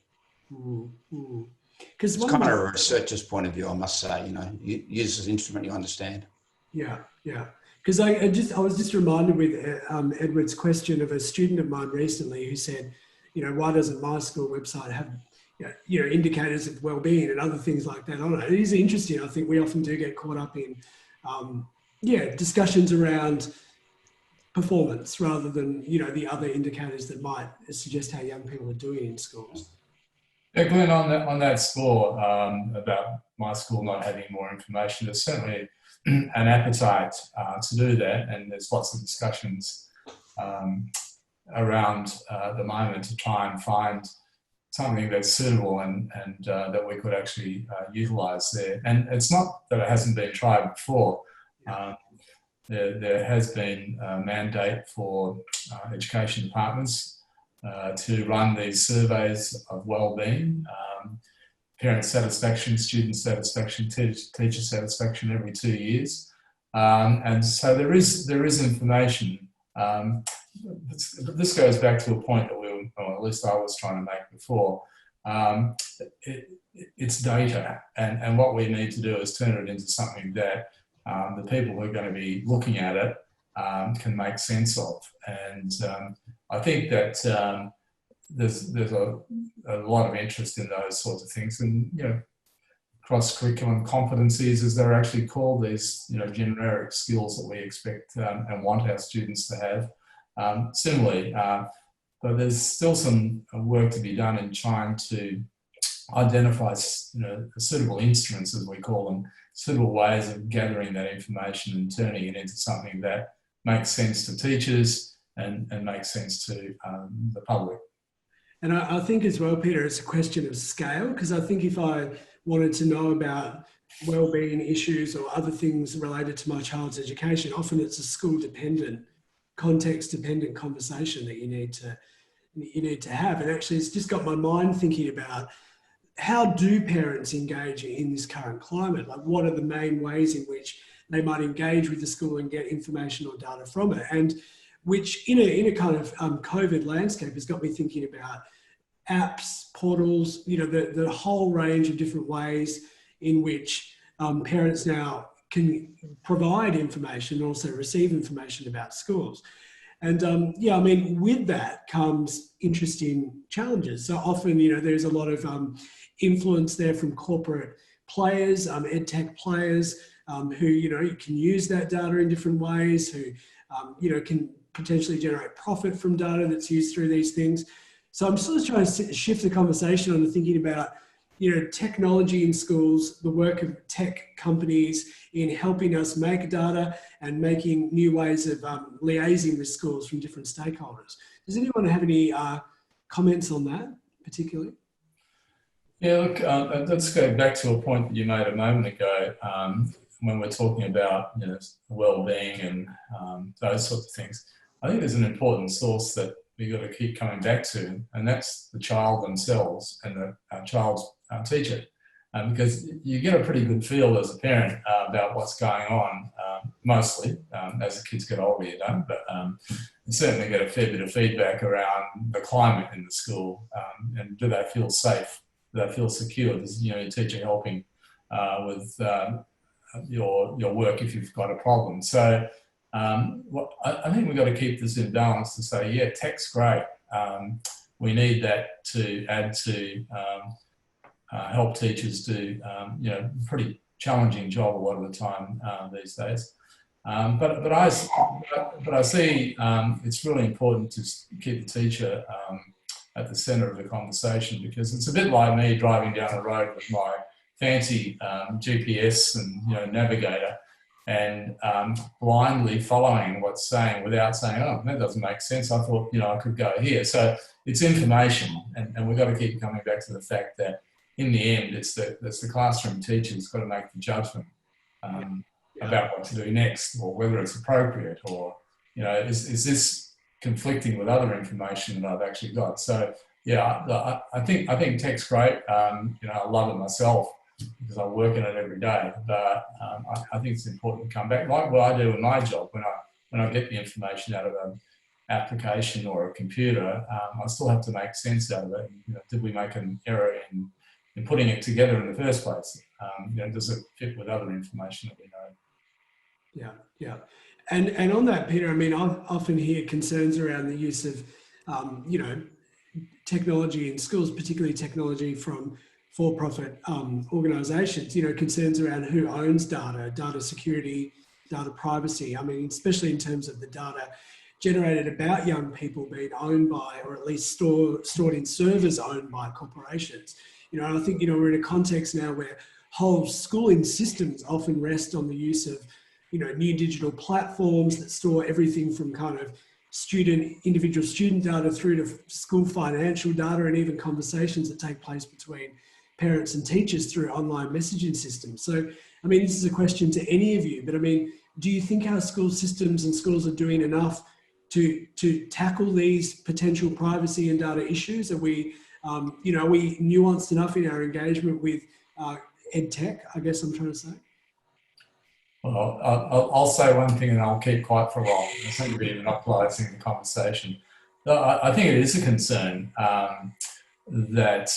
F: It's kind of a researcher's point of view, I must say. You use this instrument you understand.
B: Yeah. Because I was just reminded with Edward's question of a student of mine recently who said, why doesn't my school website have indicators of well-being and other things like that on it? It is interesting. I think we often do get caught up in discussions around performance rather than, the other indicators that might suggest how young people are doing in schools.
C: Yeah, Glenn, on that score about my school not having more information, there's certainly an appetite to do that, and there's lots of discussions around the moment to try and find something that's suitable and that we could actually utilise there. And it's not that it hasn't been tried before. There has been a mandate for education departments to run these surveys of well-being, parent satisfaction, student satisfaction, teacher satisfaction every 2 years. And so there is information. This goes back to a point that or at least I was trying to make before. It's data, and what we need to do is turn it into something that the people who are going to be looking at it can make sense of. And I think that there's a lot of interest in those sorts of things, and cross-curriculum competencies, as they're actually called, these generic skills that we expect and want our students to have. Similarly, but there's still some work to be done in trying to identify suitable instruments, as we call them, suitable ways of gathering that information and turning it into something that makes sense to teachers and makes sense to the public.
B: And I think as well, Peter, it's a question of scale, because I think if I wanted to know about wellbeing issues or other things related to my child's education, often it's a school-dependent, context-dependent conversation that you need to have. And actually, it's just got my mind thinking about how do parents engage in this current climate? Like, what are the main ways in which they might engage with the school and get information or data from it? And which, in a kind of COVID landscape, has got me thinking about apps, portals, the whole range of different ways in which parents now can provide information and also receive information about schools. And yeah, I mean, with that comes interesting challenges. So often, you know, there's a lot of influence there from corporate players, ed tech players, who, you know, you can use that data in different ways, who, you know, can potentially generate profit from data that's used through these things. So I'm sort of trying to shift the conversation on thinking about, you know, technology in schools, the work of tech companies in helping us make data and making new ways of liaising with schools from different stakeholders. Does anyone have any comments on that particularly?
C: Yeah, look, let's go back to a point that you made a moment ago when we're talking about, you know, well-being and those sorts of things. I think there's an important source that we've got to keep coming back to, and that's the child themselves and the child's teacher. Because you get a pretty good feel as a parent about what's going on, mostly. As the kids get older, you don't, but you certainly get a fair bit of feedback around the climate in the school, and do they feel safe? Do they feel secure? Is, you know, your teacher helping with your work if you've got a problem? So I think we've got to keep this in balance to say, yeah, tech's great. We need that to add to help teachers do, you know, pretty challenging job a lot of the time these days. But I see it's really important to keep the teacher at the centre of the conversation, because it's a bit like me driving down the road with my fancy GPS and, you know, navigator, and blindly following what's saying without saying, oh, that doesn't make sense. I thought, you know, I could go here. So it's information, and we've got to keep coming back to the fact that in the end, it's the classroom teacher's got to make the judgment about what to do next, or whether it's appropriate, or, you know, is this conflicting with other information that I've actually got. So yeah, I think tech's great. You know, I love it myself because I work in it every day. But I think it's important to come back, like what I do in my job. When I get the information out of an application or a computer, I still have to make sense out of it. You know, did we make an error in putting it together in the first place? You know, does it fit with other information that we know?
B: Yeah, yeah. And on that, Peter, I mean, I often hear concerns around the use of, you know, technology in schools, particularly technology from for-profit organisations, you know, concerns around who owns data, data security, data privacy. I mean, especially in terms of the data generated about young people being owned by, or at least stored in servers owned by corporations. You know, I think, you know, we're in a context now where whole schooling systems often rest on the use of, you know, new digital platforms that store everything from kind of individual student data through to school financial data, and even conversations that take place between parents and teachers through online messaging systems. So, I mean, this is a question to any of you, but I mean, do you think our school systems and schools are doing enough to tackle these potential privacy and data issues? Are we, you know, are we nuanced enough in our engagement with ed tech, I guess I'm trying to say?
C: Well, I'll say one thing and I'll keep quiet for a while. I seem to be monopolising the conversation. I think it is a concern that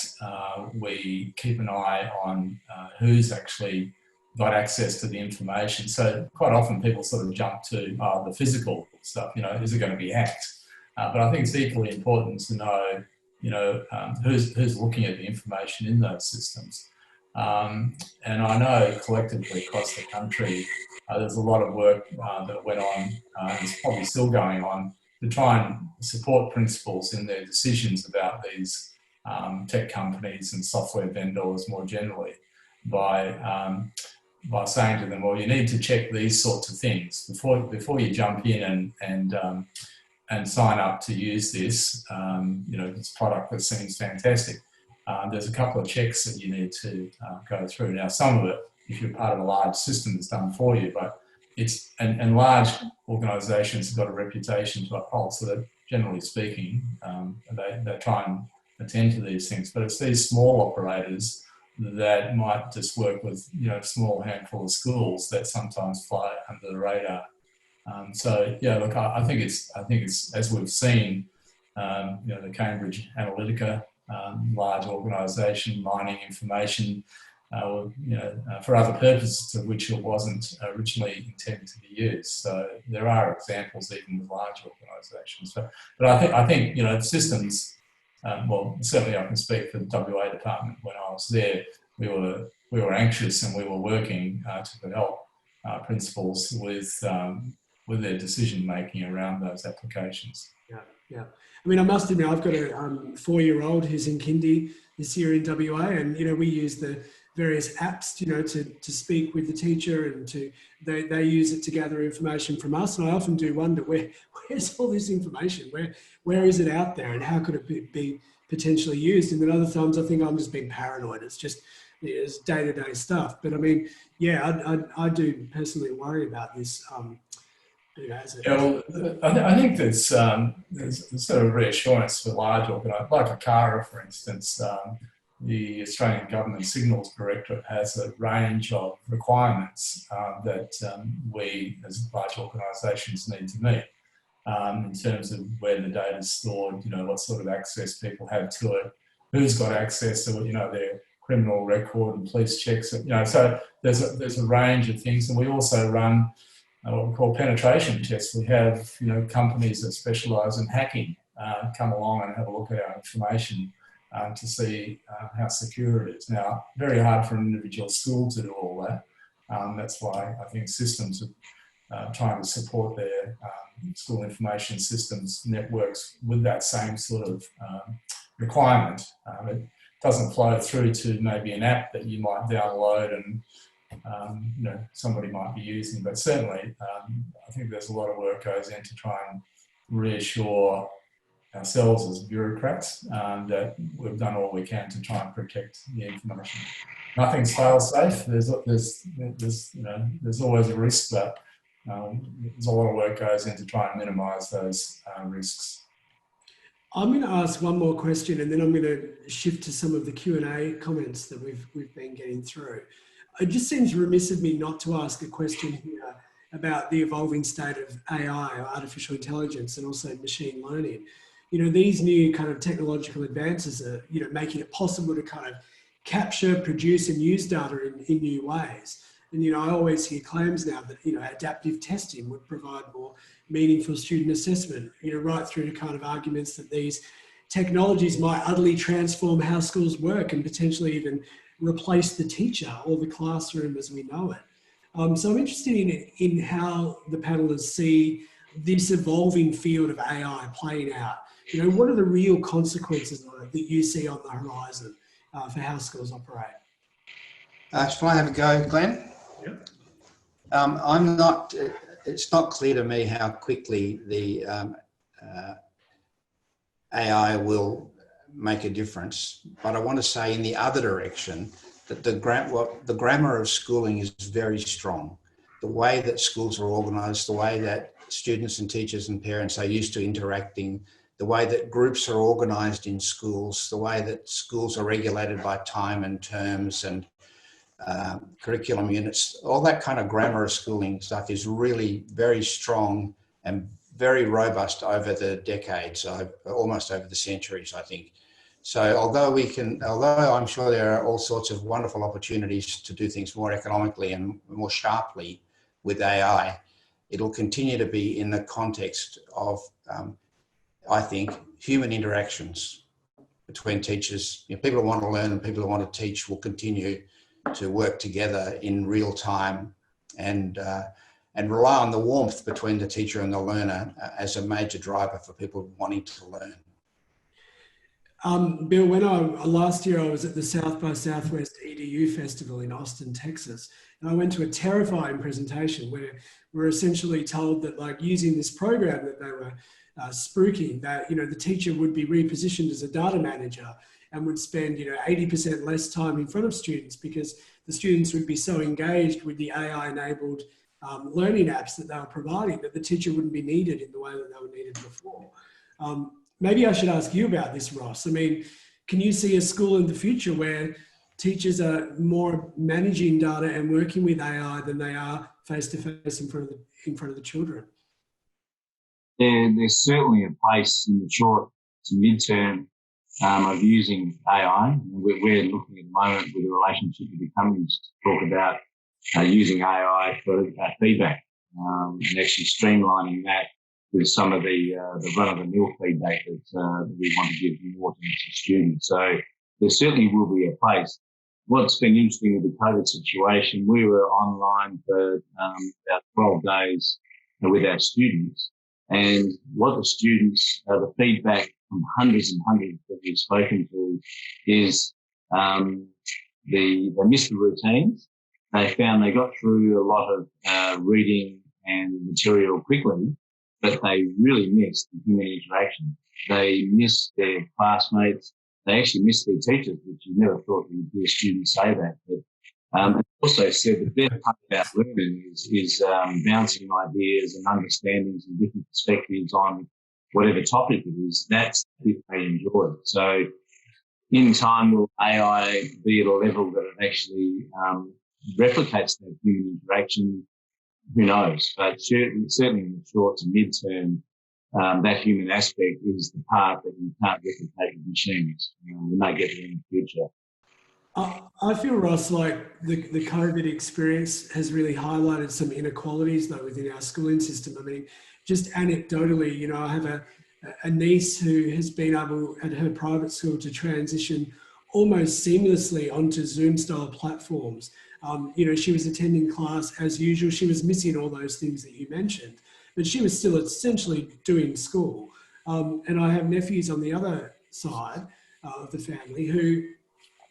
C: we keep an eye on who's actually got access to the information. So quite often people sort of jump to the physical stuff, you know, is it going to be hacked? But I think it's equally important to know, you know, who's looking at the information in those systems. And I know collectively across the country, there's a lot of work that went on, and it's probably still going on, to try and support principals in their decisions about these tech companies and software vendors more generally, by saying to them, well, you need to check these sorts of things before you jump in and sign up to use this, you know, this product that seems fantastic. There's a couple of checks that you need to go through. Now, some of it, if you're part of a large system, is done for you, but it's, and large organisations have got a reputation to uphold, so that generally speaking, they try and attend to these things. But it's these small operators that might just work with, you know, a small handful of schools that sometimes fly under the radar. So yeah, look, I think it's as we've seen, you know, the Cambridge Analytica large organisation mining information for other purposes to which it wasn't originally intended to be used. So there are examples even with large organisations. But I think the systems. Well, certainly I can speak for the WA department. When I was there, we were anxious and we were working to help principals with their decision making around those applications.
B: Yeah. I mean, I must admit, I've got a 4-year-old who's in kindy this year in WA, and we use the various apps, to speak with the teacher, and they use it to gather information from us. And I often do wonder where's all this information? Where is it out there, and how could it be potentially used? And then other times I think I'm just being paranoid. It's just it's day-to-day stuff. But I mean, yeah, I do personally worry about this.
C: I think there's sort of reassurance for large organisations, like ACARA, for instance. The Australian Government Signals Directorate has a range of requirements that we as large organisations need to meet in terms of where the data is stored, what sort of access people have to it, who's got access to it, their criminal record and police checks. So there's a range of things, and we also run what we call penetration tests. We have companies that specialise in hacking come along and have a look at our information to see how secure it is. Now, very hard for an individual school to do all that. That's why I think systems are trying to support their school information systems networks with that same sort of requirement. It doesn't flow through to maybe an app that you might download and somebody might be using, but certainly I think there's a lot of work goes in to try and reassure ourselves as bureaucrats that we've done all we can to try and protect the information. Nothing's fail safe. There's always a risk, but there's a lot of work goes in to try and minimise those risks.
B: I'm going to ask one more question, and then I'm going to shift to some of the Q&A comments that we've been getting through. It just seems remiss of me not to ask a question here about the evolving state of AI, or artificial intelligence, and also machine learning. These new kind of technological advances are, making it possible to kind of capture, produce, and use data in new ways. And, I always hear claims now that, adaptive testing would provide more meaningful student assessment, right through to kind of arguments that these technologies might utterly transform how schools work and potentially even replace the teacher or the classroom as we know it. So I'm interested in how the panelists see this evolving field of AI playing out. What are the real consequences of it that you see on the horizon for how schools operate?
F: Shall I have a go, Glenn?
B: Yep.
F: It's not clear to me how quickly the AI will make a difference, but I want to say in the other direction that the grammar of schooling is very strong. The way that schools are organised, the way that students and teachers and parents are used to interacting, the way that groups are organised in schools, the way that schools are regulated by time and terms and curriculum units, all that kind of grammar of schooling stuff is really very strong and very robust over the decades, almost over the centuries, I think. So although I'm sure there are all sorts of wonderful opportunities to do things more economically and more sharply with AI, it'll continue to be in the context of, I think, human interactions between teachers. People who want to learn and people who want to teach will continue to work together in real time and rely on the warmth between the teacher and the learner as a major driver for people wanting to learn.
B: Bill, last year I was at the South by Southwest EDU Festival in Austin, Texas, and I went to a terrifying presentation where we're essentially told that, like, using this program that they were spooking, that the teacher would be repositioned as a data manager and would spend 80% less time in front of students because the students would be so engaged with the AI-enabled learning apps that they were providing that the teacher wouldn't be needed in the way that they were needed before. Maybe I should ask you about this, Ross. I mean, can you see a school in the future where teachers are more managing data and working with AI than they are face-to-face in front of the children?
E: There's certainly a place in the short to mid-term of using AI. We're looking at the moment with a relationship with the companies to talk about using AI for feedback and actually streamlining that with some of the run-of-the-mill feedback that we want to give more to students. So there certainly will be a place. What's been interesting with the COVID situation, we were online for about 12 days with our students, and what the students, the feedback from hundreds and hundreds that we've spoken to is they missed the routines. They found they got through a lot of reading and material quickly, but they really missed the human interaction. They missed their classmates. They actually missed their teachers, which you never thought you'd hear students say that. But also said the best part about learning is bouncing ideas and understandings and different perspectives on whatever topic it is. That's the bit they enjoy. So in time, will AI be at a level that it actually replicates that human interaction? Who knows? But certainly in the short to mid-term, that human aspect is the part that you can't replicate with machines. We may get there in the future.
B: I feel, Ross, like the COVID experience has really highlighted some inequalities though within our schooling system. I mean, just anecdotally, you know, I have a niece who has been able at her private school to transition almost seamlessly onto Zoom style platforms. You know, she was attending class as usual. She was missing all those things that you mentioned, but she was still essentially doing school. And I have nephews on the other side of the family who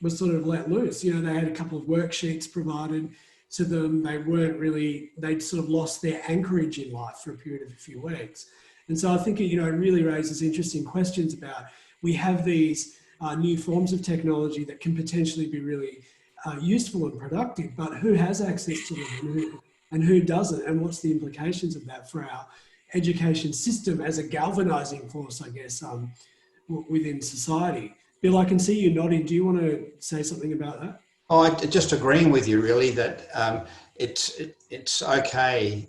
B: was sort of let loose. You know, they had a couple of worksheets provided to them. They'd sort of lost their anchorage in life for a period of a few weeks. And so I think, you know, it really raises interesting questions about, we have these new forms of technology that can potentially be really useful and productive, but who has access to them and who doesn't? And what's the implications of that for our education system as a galvanizing force, I guess, within society? Bill, I can see you nodding. Do you want to say something about that?
F: Oh, just agreeing with you really that it's okay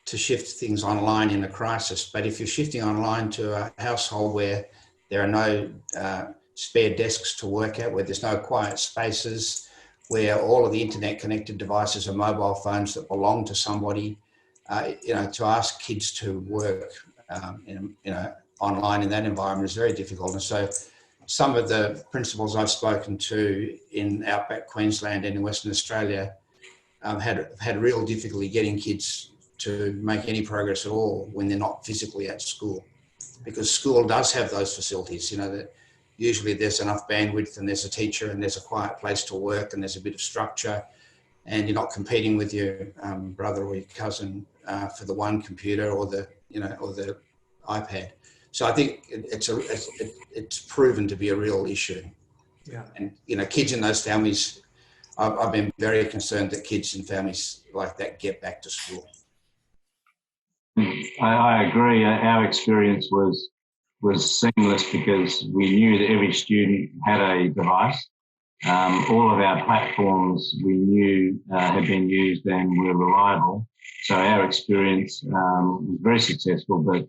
F: to shift things online in a crisis, but if you're shifting online to a household where there are no spare desks to work at, where there's no quiet spaces, where all of the internet connected devices are mobile phones that belong to somebody, you know, to ask kids to work online in that environment is very difficult. And so some of the principals I've spoken to in outback Queensland and in Western Australia had real difficulty getting kids to make any progress at all when they're not physically at school, because school does have those facilities, you know, that usually there's enough bandwidth and there's a teacher and there's a quiet place to work and there's a bit of structure, and you're not competing with your brother or your cousin for the one computer or the iPad. So I think it's proven to be a real issue.
B: Yeah.
F: And, you know, kids in those families, I've been very concerned that kids in families like that get back to school.
E: I agree. Our experience was seamless because we knew that every student had a device. All of our platforms we knew had been used and were reliable. So our experience was very successful, but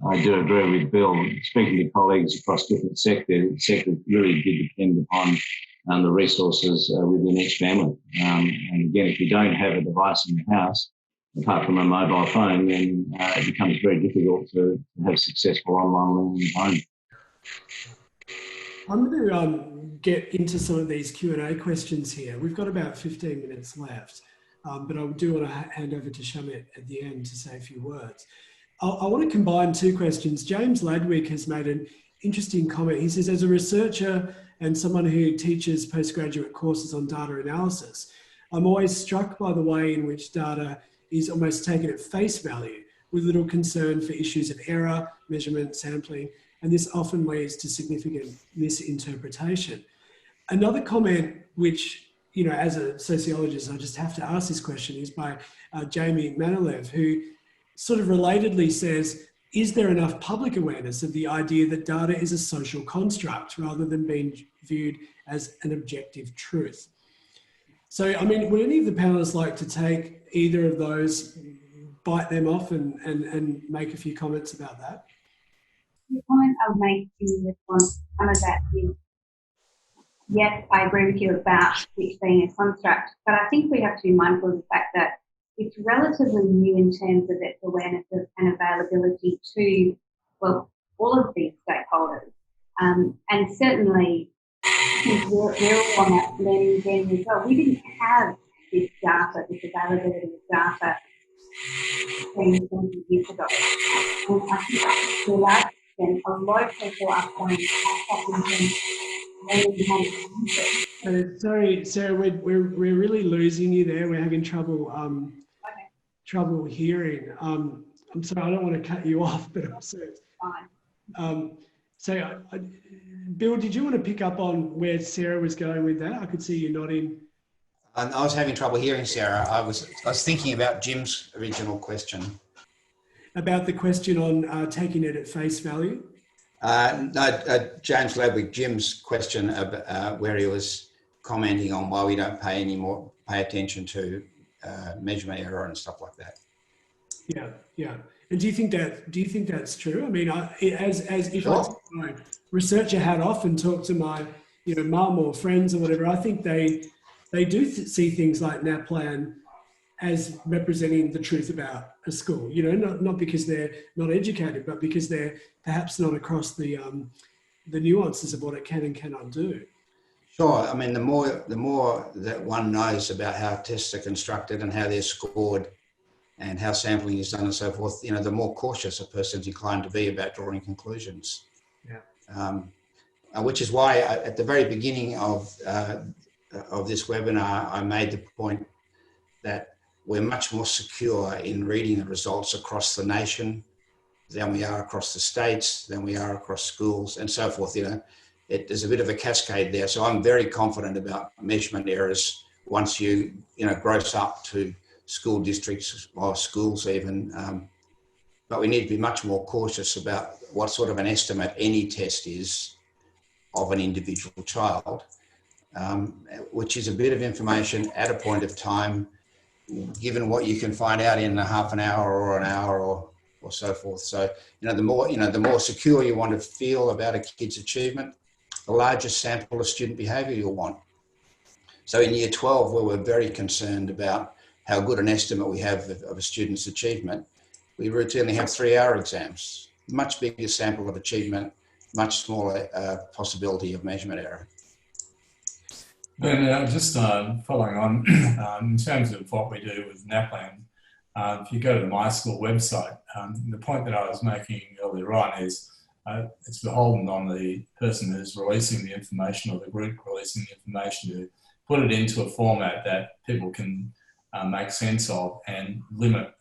E: I do agree with Bill. Speaking to colleagues across different sectors really did depend upon the resources within each family. And again, if you don't have a device in the house, apart from a mobile phone, then it becomes very difficult to have successful online learning at home.
B: I'm going to get into some of these Q&A questions here. We've got about 15 minutes left, but I do want to hand over to Shamit at the end to say a few words. I want to combine two questions. James Ladwick has made an interesting comment. He says, as a researcher and someone who teaches postgraduate courses on data analysis, I'm always struck by the way in which data is almost taken at face value with little concern for issues of error, measurement, sampling, and this often leads to significant misinterpretation. Another comment which, you know, as a sociologist, I just have to ask this question, is by Jamie Manilev, who sort of relatedly says, is there enough public awareness of the idea that data is a social construct rather than being viewed as an objective truth? So, I mean, would any of the panelists like to take either of those, bite them off and make a few comments about that?
D: The comment I'll make in response to some of that is, yes, I agree with you about it being a construct, but I think we have to be mindful of the fact that it's relatively new in terms of its awareness of, and availability to, well, all of these stakeholders. And certainly, I think we're all on that learning journey as well. We didn't have this data, this availability of data 10, 20 years ago. And I think to a large extent, a lot of people are playing catch up in terms of learning how to use it.
B: Sorry, Sarah, we're really losing you there. We're having trouble
D: Okay,
B: trouble hearing. I'm sorry, I don't want to cut you off, but also,
D: fine.
B: Bill, did you want to pick up on where Sarah was going with that? I could see you nodding.
F: I was having trouble hearing Sarah. I was thinking about Jim's original question.
B: About the question on taking it at face value?
F: James Ledwig, Jim's question about, where he was commenting on why we don't pay attention to measurement error and stuff like that.
B: Yeah, yeah. And do you think that's true? I mean, if
F: Sure.
B: I take my researcher hat off and talk to my, mum or friends or whatever, I think they do see things like NAPLAN as representing the truth about a school. Not because they're not educated, but because they're perhaps not across the nuances of what it can and cannot do.
F: Sure. I mean, the more that one knows about how tests are constructed and how they're scored and how sampling is done and so forth, the more cautious a person's inclined to be about drawing conclusions.
B: Yeah.
F: Which is why at the very beginning of this webinar, I made the point that we're much more secure in reading the results across the nation than we are across the states, than we are across schools and so forth. There's a bit of a cascade there. So I'm very confident about measurement errors once you gross up to school districts or schools even. But we need to be much more cautious about what sort of an estimate any test is of an individual child, which is a bit of information at a point of time, given what you can find out in a half an hour or an hour or so forth. So, the more secure you want to feel about a kid's achievement, the larger sample of student behaviour you'll want. So in year 12, where we're very concerned about how good an estimate we have of a student's achievement, we routinely have 3-hour exams, much bigger sample of achievement, much smaller possibility of measurement error.
C: And just following on, in terms of what we do with NAPLAN, if you go to the My School website, the point that I was making earlier on is it's beholden on the person who's releasing the information or the group releasing the information to put it into a format that people can make sense of and limit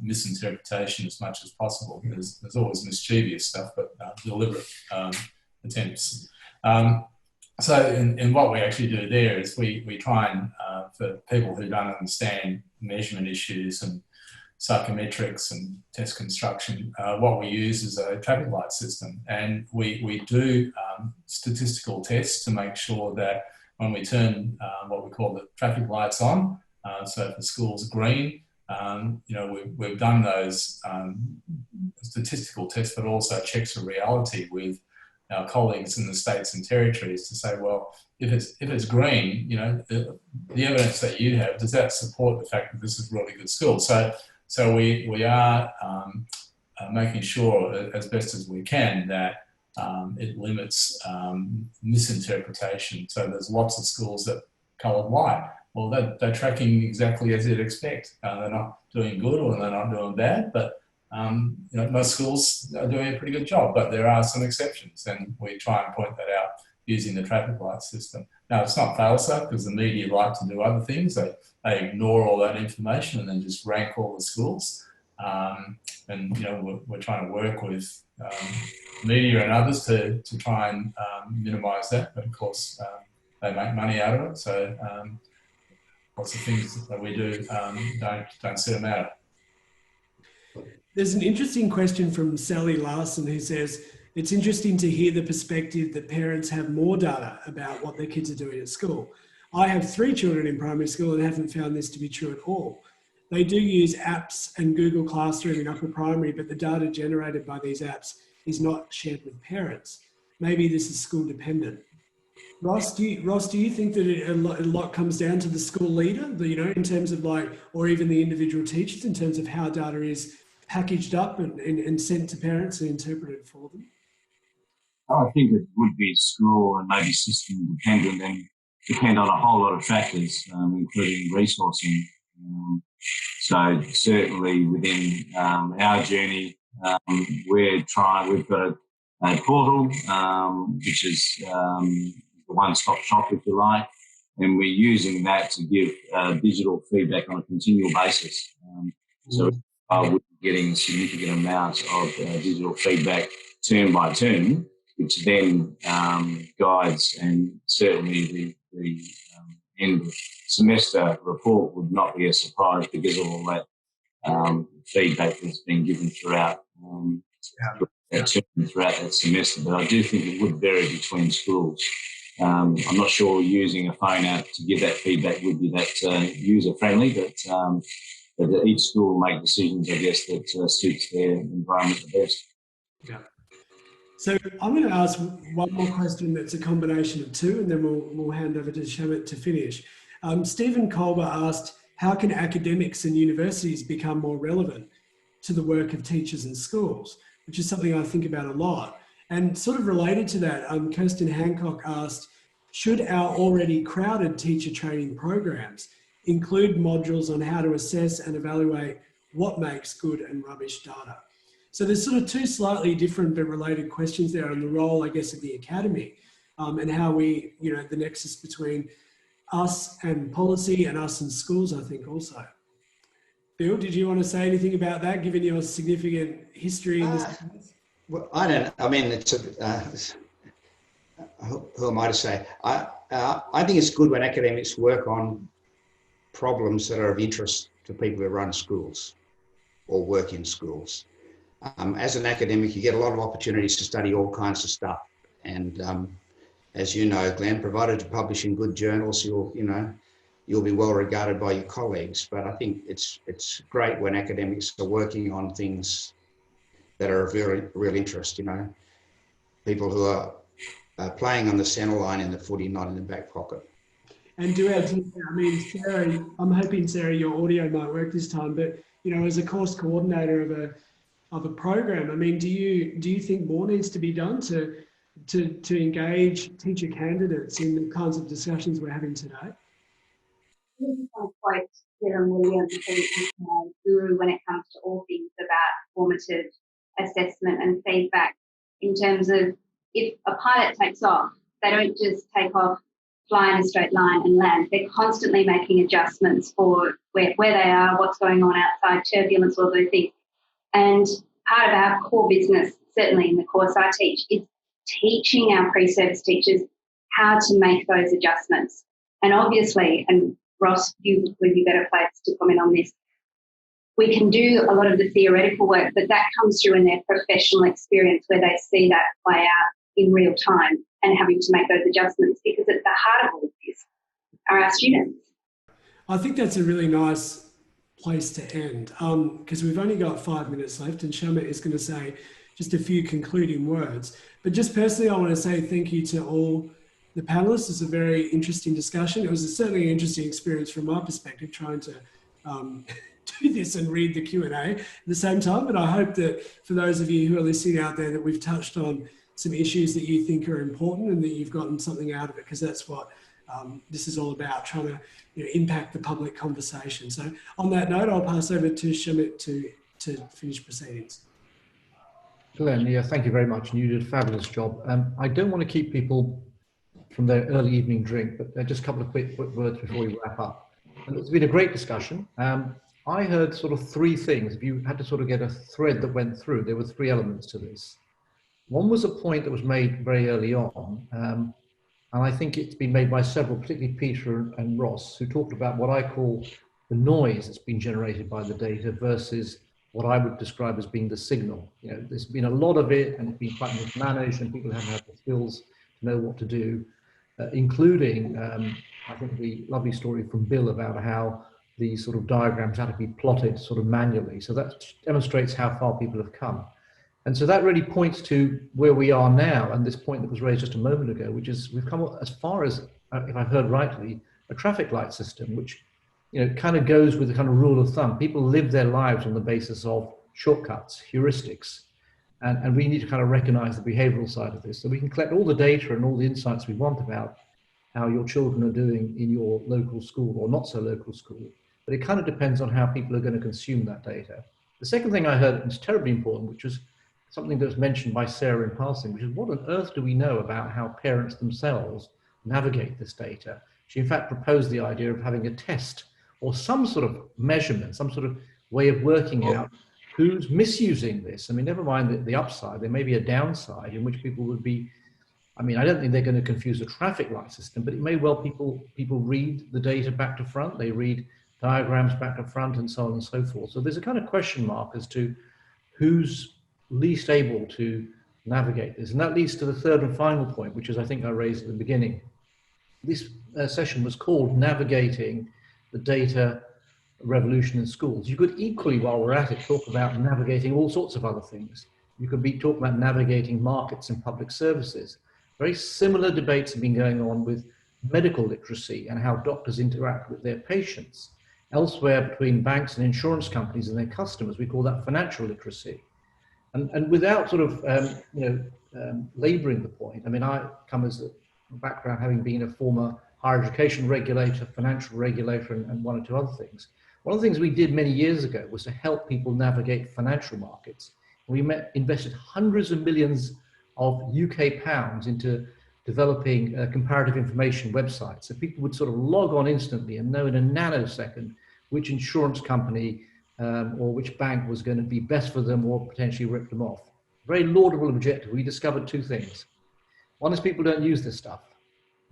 C: misinterpretation as much as possible. There's always mischievous stuff, but deliberate attempts. So in what we actually do there is we try and, for people who don't understand measurement issues and psychometrics and test construction, what we use is a traffic light system. And we do statistical tests to make sure that when we turn what we call the traffic lights on, so if the school's green, we've done those statistical tests, but also checks of reality with our colleagues in the states and territories to say, well, if it's green, the evidence that you have, does that support the fact that this is a really good school? So we are making sure as best as we can that it limits misinterpretation. So there's lots of schools that coloured white. Well, they're tracking exactly as you'd expect. They're not doing good or they're not doing bad, but most schools are doing a pretty good job, but there are some exceptions, and we try and point that out using the traffic light system. Now, it's not fail-safe because the media like to do other things. They ignore all that information and then just rank all the schools. We're trying to work with media and others to try and minimise that, but of course they make money out of it. So lots of things that we do don't seem to matter.
B: There's an interesting question from Sally Larson who says, it's interesting to hear the perspective that parents have more data about what their kids are doing at school. I have 3 children in primary school and haven't found this to be true at all. They do use apps and Google Classroom in upper primary, but the data generated by these apps is not shared with parents. Maybe this is school dependent. Ross, do you think that a lot comes down to the school leader, in terms of or even the individual teachers, in terms of how data is packaged up and sent to parents and interpreted for them?
E: I think it would be school and maybe system dependent and depend on a whole lot of factors, including resourcing. So certainly within our journey, we've got a portal, which is the one-stop shop, if you like, and we're using that to give digital feedback on a continual basis. So we're getting significant amounts of digital feedback term by term, which then guides, and certainly the end of semester report would not be a surprise because of all that feedback that's been given throughout that semester. But I do think it would vary between schools. I'm not sure using a phone app to give that feedback would be that user-friendly, but each school will make decisions, I guess, that suits their environment the best.
B: Yeah. So I'm going to ask one more question that's a combination of two, and then we'll hand over to Shamit to finish. Stephen Colber asked, how can academics and universities become more relevant to the work of teachers and schools, which is something I think about a lot. And sort of related to that, Kirsten Hancock asked, should our already crowded teacher training programs include modules on how to assess and evaluate what makes good and rubbish data? So there's sort of two slightly different but related questions there on the role, I guess, of the academy and how we, the nexus between us and policy and us and schools, I think also. Bill, did you want to say anything about that, given your significant history in this space?
F: Well, I don't. I mean, who am I to say? I think it's good when academics work on problems that are of interest to people who run schools or work in schools. As an academic, you get a lot of opportunities to study all kinds of stuff, and as you know, Glenn, provided to publish in good journals, you'll be well regarded by your colleagues. But I think it's great when academics are working on things that are of real interest. People who are playing on the centre line in the footy, not in the back pocket.
B: And do our team, Sarah, I'm hoping, Sarah, your audio might work this time, but as a course coordinator of a program, do you think more needs to be done to engage teacher candidates in the kinds of discussions we're having today?
D: Quite Kieran Williams, who's my guru when it comes to all things about formative assessment and feedback, in terms of if a pilot takes off, they don't just take off, fly in a straight line and land. They're constantly making adjustments for where they are, what's going on outside, turbulence, all those things. And part of our core business, certainly in the course I teach, is teaching our pre-service teachers how to make those adjustments. And obviously, and Ross, you would be better placed to comment on this, we can do a lot of the theoretical work, but that comes through in their professional experience where they see that play out in real time and having to make those adjustments, because at the heart of all of this are our students.
B: I think that's a really nice place to end because we've only got 5 minutes left and Shamit is going to say just a few concluding words. But just personally, I want to say thank you to all the panelists. It's a very interesting discussion. It was certainly an interesting experience from my perspective, trying to do this and read the Q&A at the same time. But I hope that for those of you who are listening out there, that we've touched on some issues that you think are important and that you've gotten something out of it, because that's what this is all about, trying to impact the public conversation. So on that note, I'll pass over to Shamit to finish proceedings.
A: Glenn, yeah, thank you very much. And you did a fabulous job. I don't want to keep people from their early evening drink, but just a couple of quick words before we wrap up. And it's been a great discussion. I heard sort of three things. If you had to sort of get a thread that went through, there were three elements to this. One was a point that was made very early on, and I think it's been made by several, particularly Peter and Ross, who talked about what I call the noise that's been generated by the data versus what I would describe as being the signal. There's been a lot of it, and it's been quite mismanaged, and people haven't had the skills to know what to do, including, I think, the lovely story from Bill about how the sort of diagrams had to be plotted sort of manually. So that demonstrates how far people have come. And so that really points to where we are now, and this point that was raised just a moment ago, which is we've come as far as, if I've heard rightly, a traffic light system, which kind of goes with the kind of rule of thumb. People live their lives on the basis of shortcuts, heuristics, and we need to kind of recognize the behavioral side of this, so we can collect all the data and all the insights we want about how your children are doing in your local school or not so local school. But it kind of depends on how people are going to consume that data. The second thing I heard was terribly important, which was something that was mentioned by Sarah in passing, which is what on earth do we know about how parents themselves navigate this data? She in fact proposed the idea of having a test or some sort of measurement, some sort of way of working out who's misusing this. I mean, never mind the upside, there may be a downside in which people would be, I mean, I don't think they're going to confuse a traffic light system, but it may well people read the data back to front, they read diagrams back to front and so on and so forth. So there's a kind of question mark as to who's least able to navigate this. And that leads to the third and final point, which is I think I raised at the beginning. This session was called Navigating the Data Revolution in Schools. You could equally, while we're at it, talk about navigating all sorts of other things. You could be talking about navigating markets and public services. Very similar debates have been going on with medical literacy and how doctors interact with their patients. Elsewhere, between banks and insurance companies and their customers, we call that financial literacy. And without sort of, laboring the point, I mean, I come as a background having been a former higher education regulator, financial regulator, and one or two other things. One of the things we did many years ago was to help people navigate financial markets. We invested hundreds of millions of UK pounds into developing comparative information websites. So people would sort of log on instantly and know in a nanosecond which insurance company or which bank was going to be best for them or potentially rip them off. Very laudable objective. We discovered two things. One is people don't use this stuff.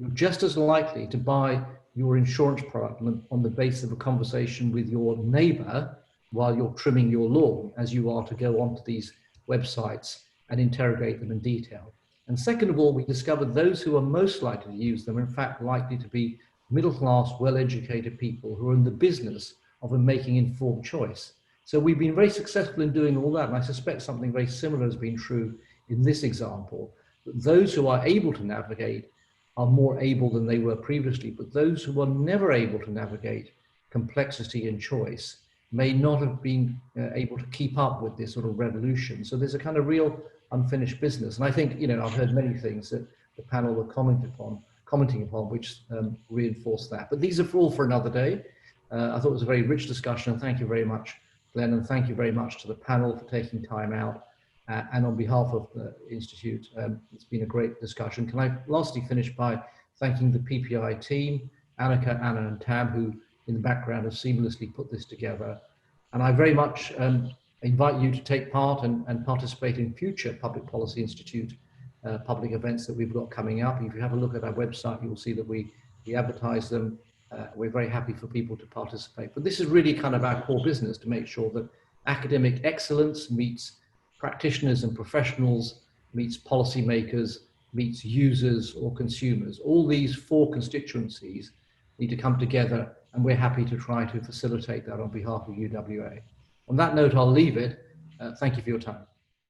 A: You're just as likely to buy your insurance product on the basis of a conversation with your neighbor while you're trimming your lawn as you are to go onto these websites and interrogate them in detail. And second of all, we discovered those who are most likely to use them are in fact likely to be middle-class, well-educated people who are in the business of making informed choice. So we've been very successful in doing all that, and I suspect something very similar has been true in this example. That those who are able to navigate are more able than they were previously, but those who are never able to navigate complexity and choice may not have been able to keep up with this sort of revolution. So there's a kind of real unfinished business. And I think, I've heard many things that the panel were commenting upon, which reinforce that. But these are all for another day. I thought it was a very rich discussion, and thank you very much, Glenn, and thank you very much to the panel for taking time out. And on behalf of the Institute, it's been a great discussion. Can I lastly finish by thanking the PPI team, Annika, Anna, and Tam, who in the background have seamlessly put this together. And I very much invite you to take part and participate in future Public Policy Institute public events that we've got coming up. If you have a look at our website, you'll see that we advertise them. We're very happy for people to participate. But this is really kind of our core business, to make sure that academic excellence meets practitioners and professionals, meets policymakers, meets users or consumers. All these four constituencies need to come together, and we're happy to try to facilitate that on behalf of UWA. On that note, I'll leave it. Thank you for your time.